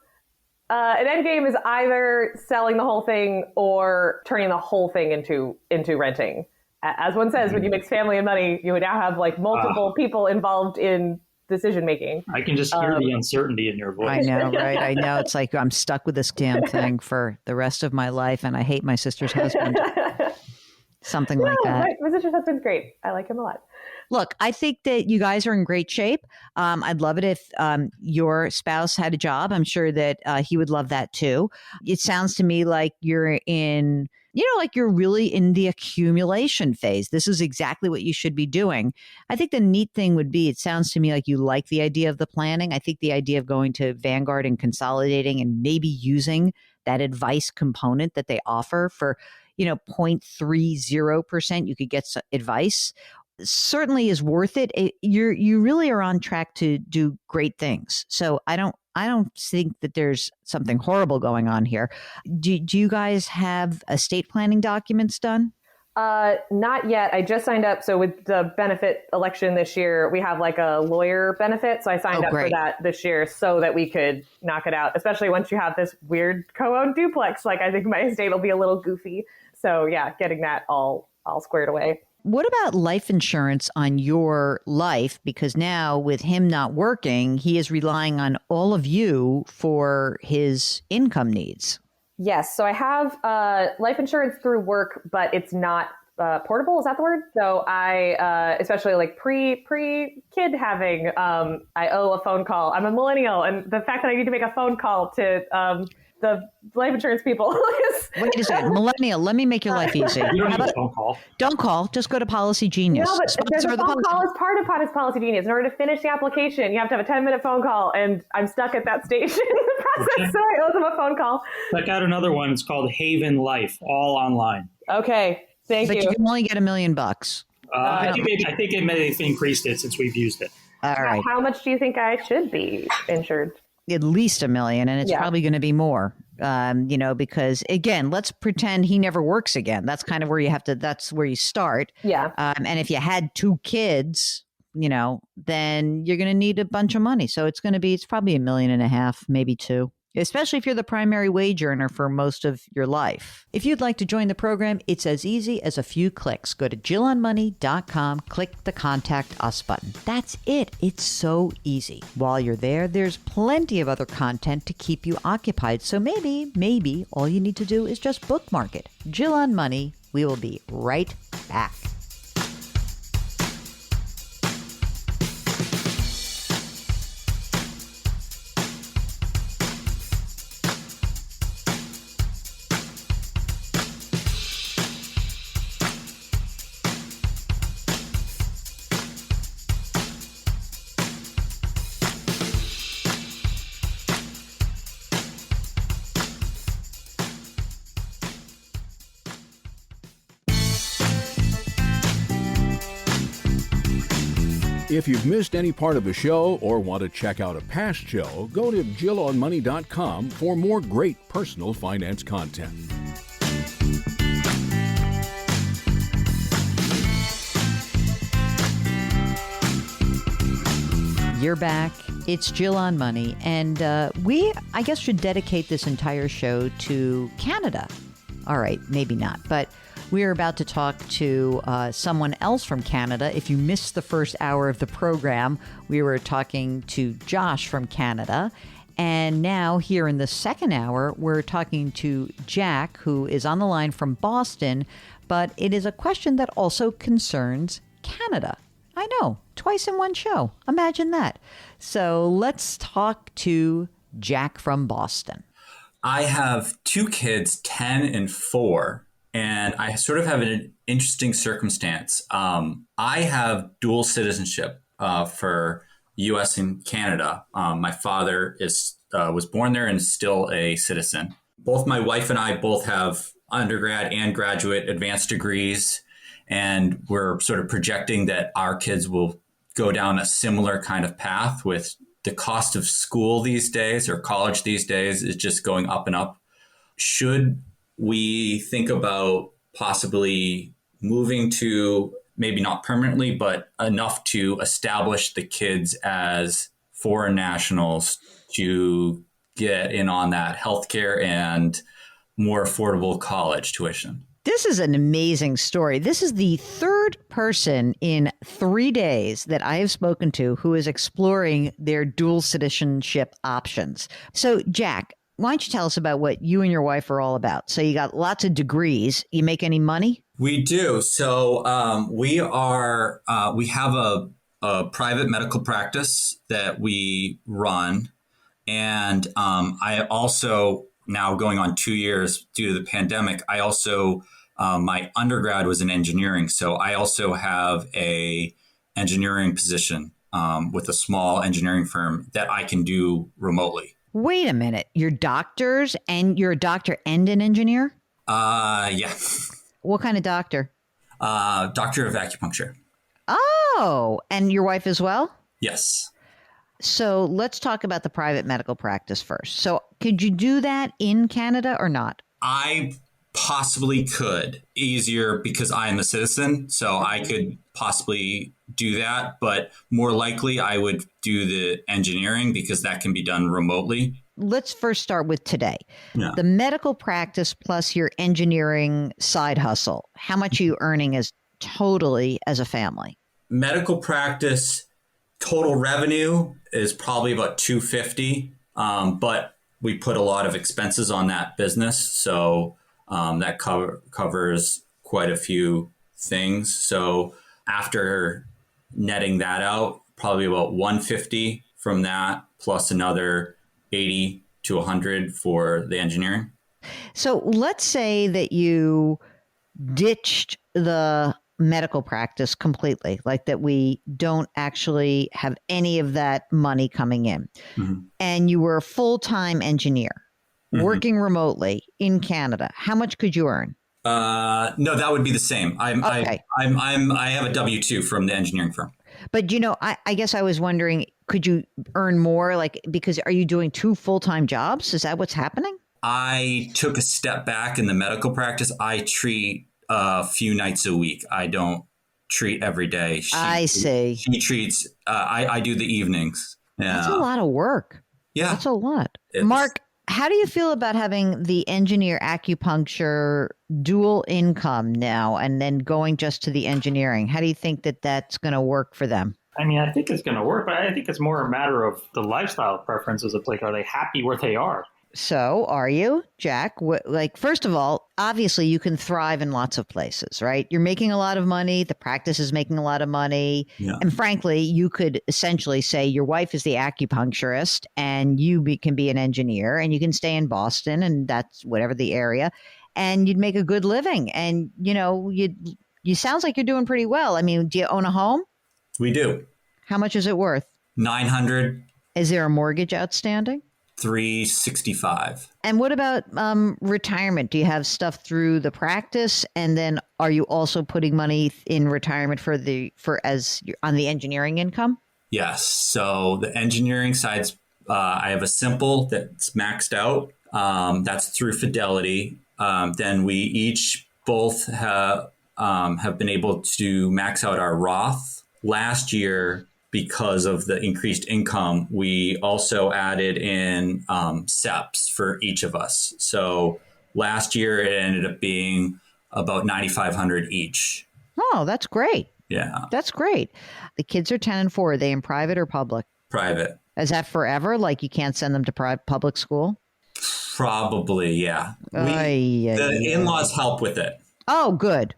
end game is either selling the whole thing or turning the whole thing into renting. As one says, when you mix family and money, you would now have like multiple people involved in decision making. I can just hear the uncertainty in your voice. I know, right? I know. It's like I'm stuck with this damn thing for the rest of my life, and I hate my sister's husband. Something like that. My sister's husband's great. I like him a lot. Look, I think that you guys are in great shape. I'd love it if your spouse had a job. I'm sure that he would love that too. It sounds to me like you're in, like you're really in the accumulation phase. This is exactly what you should be doing. I think the neat thing would be, it sounds to me like you like the idea of the planning. I think the idea of going to Vanguard and consolidating and maybe using that advice component that they offer for, 0.30%, you could get advice, certainly is worth it. You really are on track to do great things. So I don't think that there's something horrible going on here. Do you guys have estate planning documents done? Not yet. I just signed up. So with the benefit election this year, we have like a lawyer benefit. So I signed up for that this year so that we could knock it out, especially once you have this weird co-owned duplex. Like I think my estate will be a little goofy. So yeah, getting that all squared away. What about life insurance on your life? Because now with him not working, he is relying on all of you for his income needs. Yes. So I have life insurance through work, but it's not portable. Is that the word? So I, especially like pre kid having, I owe a phone call. I'm a millennial, and the fact that I need to make a phone call to the life insurance people is. Wait a second, millennial. Let me make your life easy. You don't need a phone call. Don't call. Just go to Policy Genius. No, but there's a phone call as part of Policy Genius. In order to finish the application, you have to have a 10-minute phone call, and I'm stuck at that stage in the process, so I owe them a phone call. Check out another one. It's called Haven Life, all online. Okay, thank you. But you can only get $1 million. I think it may have increased it since we've used it. All right. How much do you think I should be insured? At least $1 million, and it's probably going to be more. Because again, let's pretend he never works again. That's kind of where you have to. That's where you start. Yeah. And if you had 2 kids, then you're going to need a bunch of money. So it's probably $1.5 million, maybe 2. Especially if you're the primary wage earner for most of your life. If you'd like to join the program, it's as easy as a few clicks. Go to JillOnMoney.com, click the Contact Us button. That's it. It's so easy. While you're there, there's plenty of other content to keep you occupied. So maybe all you need to do is just bookmark it. Jill on Money. We will be right back. If you've missed any part of a show or want to check out a past show, go to JillOnMoney.com for more great personal finance content. You're back. It's Jill on Money, and we, I guess, should dedicate this entire show to Canada. All right, maybe not, but we are about to talk to someone else from Canada. If you missed the first hour of the program, we were talking to Josh from Canada. And now here in the second hour, we're talking to Jack, who is on the line from Boston. But it is a question that also concerns Canada. I know, twice in one show. Imagine that. So let's talk to Jack from Boston. I have 2 kids, 10 and 4. And I sort of have an interesting circumstance. I have dual citizenship for U.S. and Canada. My father was born there and is still a citizen. Both my wife and I both have undergrad and graduate advanced degrees, and we're sort of projecting that our kids will go down a similar kind of path. With the cost of school these days, or college these days, is just going up and up. Should we think about possibly moving to, maybe not permanently, but enough to establish the kids as foreign nationals to get in on that healthcare and more affordable college tuition? This is an amazing story. This is the 3rd person in 3 days that I have spoken to who is exploring their dual citizenship options. So, Jack, why don't you tell us about what you and your wife are all about? So you got lots of degrees. You make any money? We do. So we have a private medical practice that we run. And I also, now going on 2 years due to the pandemic, I also, my undergrad was in engineering. So I also have a engineering position with a small engineering firm that I can do remotely. Wait a minute. You're doctors, and you're a doctor and an engineer? Yeah. What kind of doctor? Doctor of acupuncture. Oh, and your wife as well? Yes. So let's talk about the private medical practice first. So could you do that in Canada or not? I possibly could. Easier because I am a citizen, so I could possibly do that, but more likely I would do the engineering because that can be done remotely. Let's first start with today. Yeah. The medical practice plus your engineering side hustle. How much are you earning as totally as a family? Medical practice total revenue is probably about 250, but we put a lot of expenses on that business, so that covers quite a few things. So after netting that out, probably about 150 from that, plus another 80 to 100 for the engineering. So let's say that you ditched the medical practice completely, like that we don't actually have any of that money coming in. Mm-hmm. And you were a full-time engineer Mm-hmm. working remotely in Canada. How much could you earn? No, that would be the same. I have a W-2 from the engineering firm. But, I guess I was wondering, could you earn more? Like, because are you doing 2 full-time jobs? Is that what's happening? I took a step back in the medical practice. I treat a few nights a week. I don't treat every day. I see. She treats, I do the evenings. Yeah. That's a lot of work. Yeah. That's a lot. Mark, how do you feel about having the engineer acupuncture dual income now and then going just to the engineering? How do you think that that's going to work for them? I mean, I think it's going to work, but I think it's more a matter of the lifestyle preferences. It's like, are they happy where they are? So are you, Jack? First of all, obviously you can thrive in lots of places, right? You're making a lot of money. The practice is making a lot of money. Yeah. And frankly, you could essentially say your wife is the acupuncturist and you can be an engineer and you can stay in Boston and that's whatever the area and you'd make a good living. And, you sounds like you're doing pretty well. I mean, do you own a home? We do. How much is it worth? $900. Is there a mortgage outstanding? $365. And what about retirement? Do you have stuff through the practice? And then are you also putting money in retirement on the engineering income? Yes. So the engineering side's, I have a simple that's maxed out. That's through Fidelity. Then we each both have been able to max out our Roth. Last year, because of the increased income, we also added in SEPs for each of us. So last year it ended up being about $9,500 each. Oh, that's great. Yeah. That's great. The kids are 10 and 4. Are they in private or public? Private. Is that forever? Like you can't send them to public school? Probably, yeah. The in-laws help with it. Oh, good.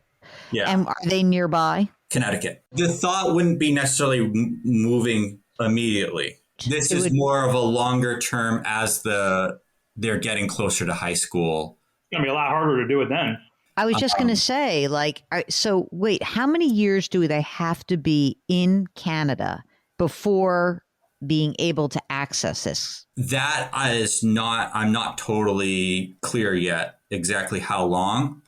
Yeah. And are they nearby? Connecticut. The thought wouldn't be necessarily moving immediately. This is more of a longer term as they're getting closer to high school. It's going to be a lot harder to do it then. I was just going to say, so wait, how many years do they have to be in Canada before being able to access this? That is I'm not totally clear yet exactly how long.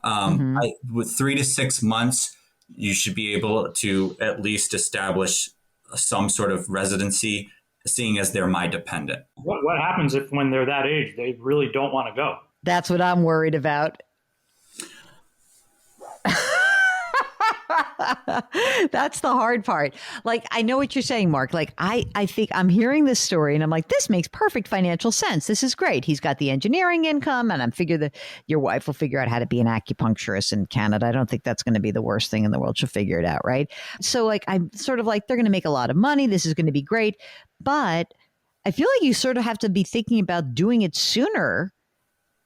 With 3 to 6 months, you should be able to at least establish some sort of residency, seeing as they're my dependent. What happens if when they're that age, they really don't want to go? That's what I'm worried about. That's the hard part. Like, I know what you're saying, Mark. Like, I think I'm hearing this story and I'm like, this makes perfect financial sense. This is great. He's got the engineering income and I'm figure that your wife will figure out how to be an acupuncturist in Canada. I don't think that's going to be the worst thing in the world. She'll figure it out, right? So like, I'm sort of like, they're going to make a lot of money. This is going to be great. But I feel like you sort of have to be thinking about doing it sooner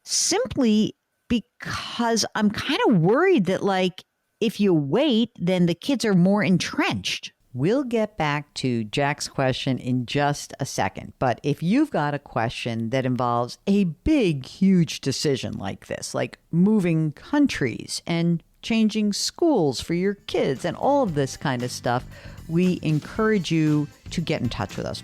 simply because I'm kind of worried that like, if you wait, then the kids are more entrenched. We'll get back to Jack's question in just a second. But if you've got a question that involves a big, huge decision like this, like moving countries and changing schools for your kids and all of this kind of stuff, we encourage you to get in touch with us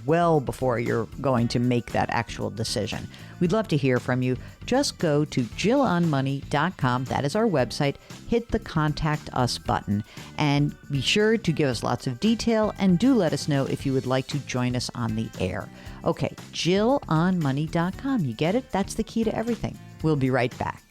well before you're going to make that actual decision. We'd love to hear from you. Just go to jillonmoney.com. That is our website. Hit the Contact Us button and be sure to give us lots of detail and do let us know if you would like to join us on the air. Okay, jillonmoney.com. You get it? That's the key to everything. We'll be right back.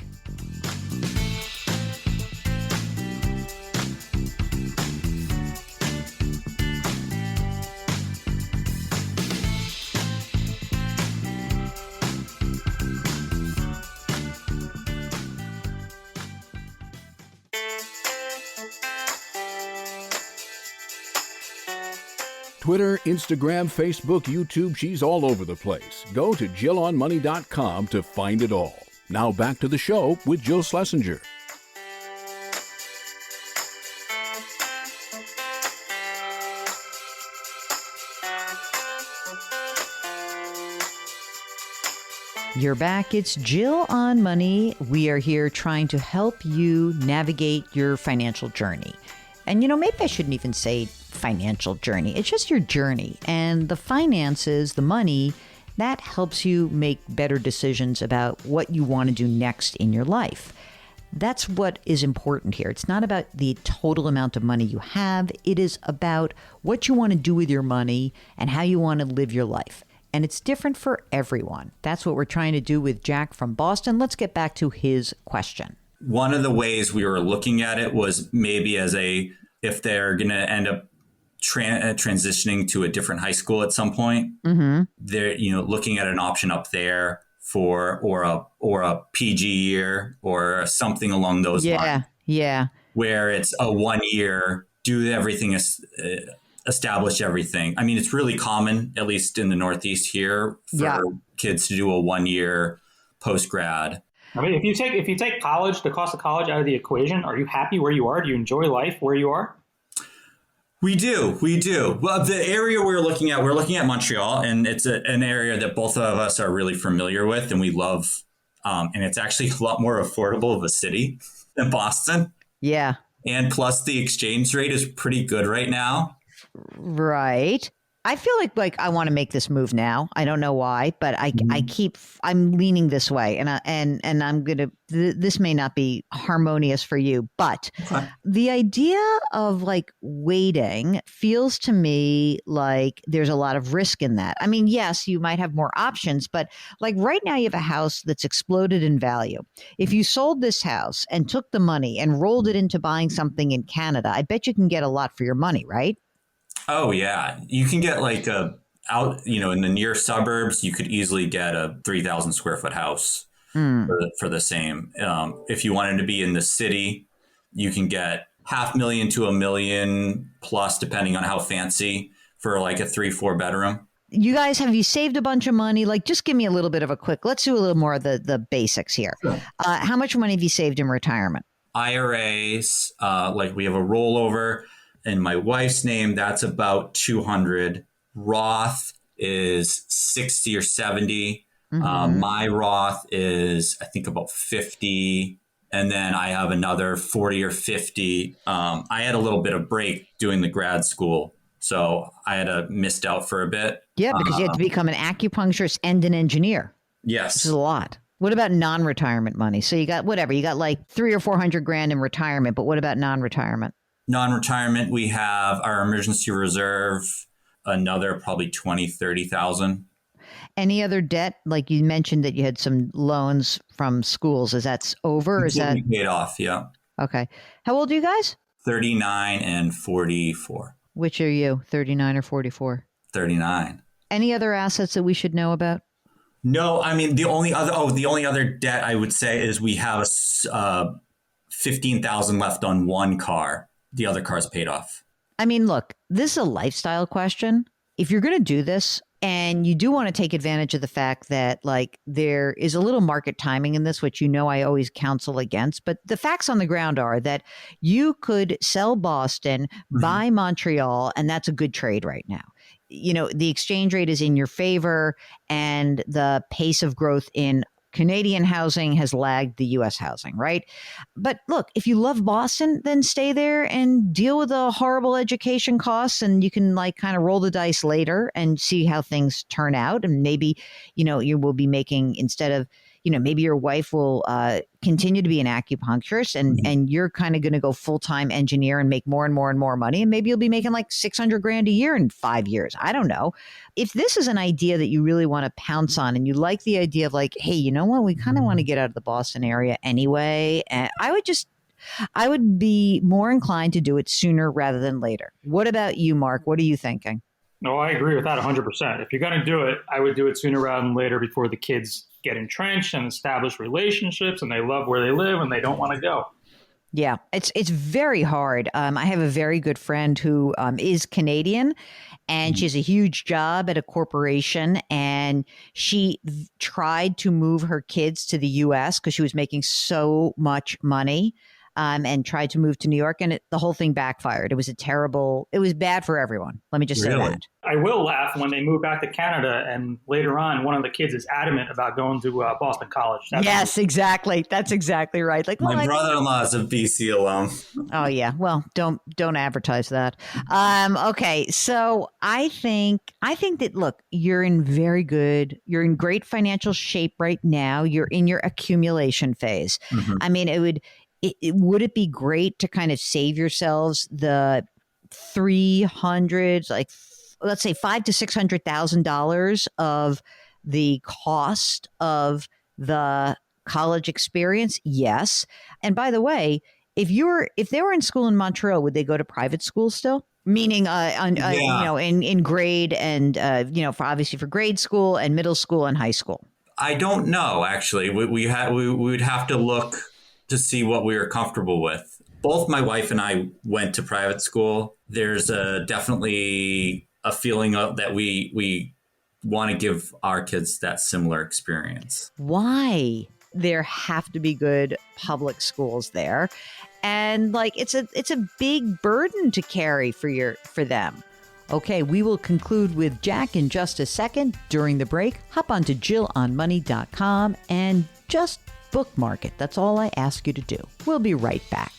Twitter, Instagram, Facebook, YouTube, she's all over the place. Go to JillOnMoney.com to find it all. Now back to the show with Jill Schlesinger. You're back. It's Jill on Money. We are here trying to help you navigate your financial journey. And, maybe I shouldn't even say financial journey. It's just your journey. And the finances, the money, that helps you make better decisions about what you want to do next in your life. That's what is important here. It's not about the total amount of money you have. It is about what you want to do with your money and how you want to live your life. And it's different for everyone. That's what we're trying to do with Jack from Boston. Let's get back to his question. One of the ways we were looking at it was maybe if they're going to end up transitioning to a different high school at some point, they're looking at an option up there for or a PG year or something along those lines. Yeah. Where it's a 1 year, do everything, establish everything. I mean, it's really common, at least in the Northeast here, for kids to do a 1 year post grad. I mean, if you take college, the cost of college out of the equation, are you happy where you are? Do you enjoy life where you are? We do. Well, the area we're looking at Montreal, and it's an area that both of us are really familiar with and we love. And it's actually a lot more affordable of a city than Boston. Yeah. And plus the exchange rate is pretty good right now. Right. I feel like I want to make this move now. I don't know why, but I'm leaning this way, and I'm gonna. This may not be harmonious for you, but the idea of waiting feels to me like there's a lot of risk in that. I mean, yes, you might have more options, but right now you have a house that's exploded in value. If you sold this house and took the money and rolled it into buying something in Canada, I bet you can get a lot for your money, right? Oh, yeah. You can get out, in the near suburbs, you could easily get a 3,000 square foot house for the same. If you wanted to be in the city, you can get $500,000 to $1 million plus, depending on how fancy, for a 3-4 bedroom. You guys, have you saved a bunch of money? Just give me a little bit of let's do a little more of the basics here. Sure. How much money have you saved in retirement? IRAs, we have a rollover. In my wife's name, that's about 200. Roth is 60 or 70. My Roth is, I think, about 50. And then I have another 40 or 50. I had a little bit of break doing the grad school, so I had missed out for a bit. Yeah, because you had to become an acupuncturist and an engineer. Yes. This is a lot. What about non-retirement money? So you got you got $300,000 or $400,000 in retirement, but what about non-retirement? Non-retirement, we have our emergency reserve, another probably 20, 30,000. Any other debt? You mentioned that you had some loans from schools. Is that over? Or is that paid off? Yeah. Okay. How old are you guys? 39 and 44. Which are you, 39 or 44? 39. Any other assets that we should know about? No, I mean, the only other debt I would say is we have $15,000 left on one car. The other car's paid off. I mean, look, this is a lifestyle question. If you're going to do this and you do want to take advantage of the fact that there is a little market timing in this, which I always counsel against, but the facts on the ground are that you could sell Boston, buy Montreal, and that's a good trade right now. The exchange rate is in your favor and the pace of growth in Canadian housing has lagged the U.S. housing, right? But look, if you love Boston, then stay there and deal with the horrible education costs, and you can kind of roll the dice later and see how things turn out. And maybe, you will be making, instead of, maybe your wife will continue to be an acupuncturist and you're kind of going to go full-time engineer and make more and more and more money. And maybe you'll be making $600,000 a year in 5 years. I don't know. If this is an idea that you really want to pounce on and you like the idea of hey, you know what? We kind of want to get out of the Boston area anyway. And I would be more inclined to do it sooner rather than later. What about you, Mark? What are you thinking? No, I agree with that 100%. If you're going to do it, I would do it sooner rather than later, before the kids get entrenched and establish relationships and they love where they live and they don't want to go. Yeah, it's very hard. I have a very good friend who is Canadian, and she has a huge job at a corporation, and she tried to move her kids to the U.S. because she was making so much money, and tried to move to New York, and the whole thing backfired. It was it was bad for everyone. Let me just say that. I will laugh when they move back to Canada and later on one of the kids is adamant about going to Boston College. Yes, exactly. That's exactly right. Like My brother-in-law is a BC alum. Oh yeah. Well, don't advertise that. Okay. So I think that, look, you're in great financial shape right now. You're in your accumulation phase. Mm-hmm. I mean, would it be great to kind of save yourselves the 300, like let's say $500,000 to $600,000 of the cost of the college experience? Yes. And by the way, if they were in school in Montreal, would they go to private school still? Meaning, in grade and for grade school and middle school and high school. I don't know. Actually, we would have to look to see what we were comfortable with. Both my wife and I went to private school. There's definitely a feeling that we want to give our kids that similar experience. Why? There have to be good public schools there. And it's a big burden to carry for them. Okay, we will conclude with Jack in just a second. During the break, hop on to JillOnMoney.com and just bookmark it. That's all I ask you to do. We'll be right back.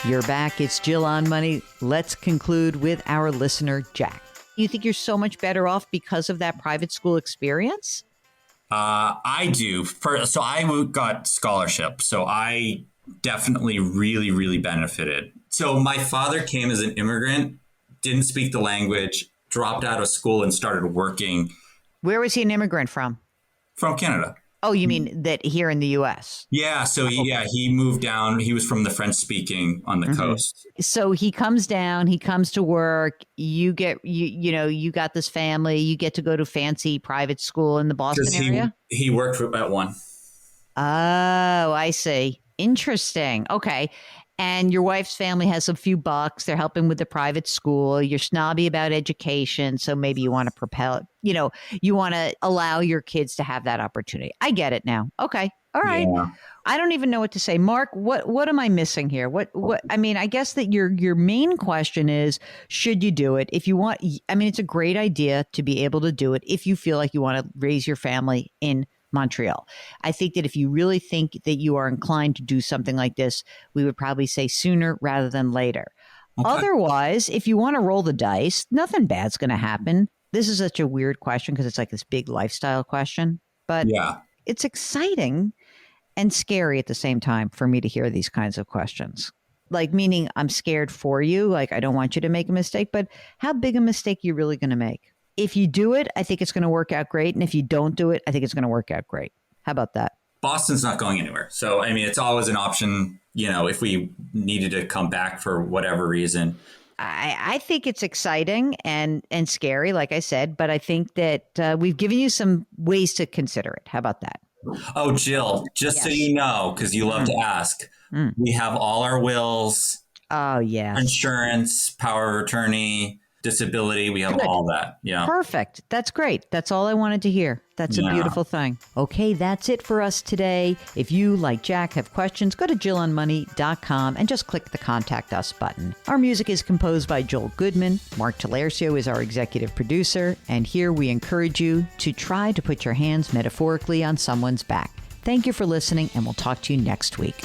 You're back. It's Jill on Money. Let's conclude with our listener, Jack. You think you're so much better off because of that private school experience? I do. So I got scholarship. So I definitely really, really benefited. So my father came as an immigrant, didn't speak the language, dropped out of school and started working. Where was he an immigrant from? From Canada. Oh, you mean that here in the U.S.? Yeah. So he moved down. He was from the French speaking on the coast. So he comes down, he comes to work. You got this family. You get to go to fancy private school in the Boston area? He worked at one. Oh, I see. Interesting. Okay. And your wife's family has a few bucks. They're helping with the private school. You're snobby about education. So maybe you want to you want to allow your kids to have that opportunity. I get it now. Okay. All right. Yeah. I don't even know what to say. Mark, what am I missing here? I mean, I guess that your main question is, should you do it? If you want, I mean, it's a great idea to be able to do it if you feel like you want to raise your family in Montreal. I think that if you really think that you are inclined to do something like this, we would probably say sooner rather than later. Okay. Otherwise, if you want to roll the dice, nothing bad's going to happen. This is such a weird question because it's like this big lifestyle question, but it's exciting and scary at the same time for me to hear these kinds of questions. Like, meaning I'm scared for you. Like, I don't want you to make a mistake, but how big a mistake are you really going to make? If you do it, I think it's going to work out great. And if you don't do it, I think it's going to work out great. How about that? Boston's not going anywhere. So, I mean, it's always an option, if we needed to come back for whatever reason. I think it's exciting and scary, like I said, but I think that we've given you some ways to consider it. How about that? Oh, Jill, just so you know, because you love to ask, we have all our wills. Oh, yes. Insurance, power of attorney, disability. We have all that. Yeah. Perfect. That's great. That's all I wanted to hear. That's a beautiful thing. Okay, that's it for us today. If you, like Jack, have questions, go to JillOnMoney.com and just click the Contact Us button. Our music is composed by Joel Goodman. Mark Talercio is our executive producer. And here we encourage you to try to put your hands metaphorically on someone's back. Thank you for listening, and we'll talk to you next week.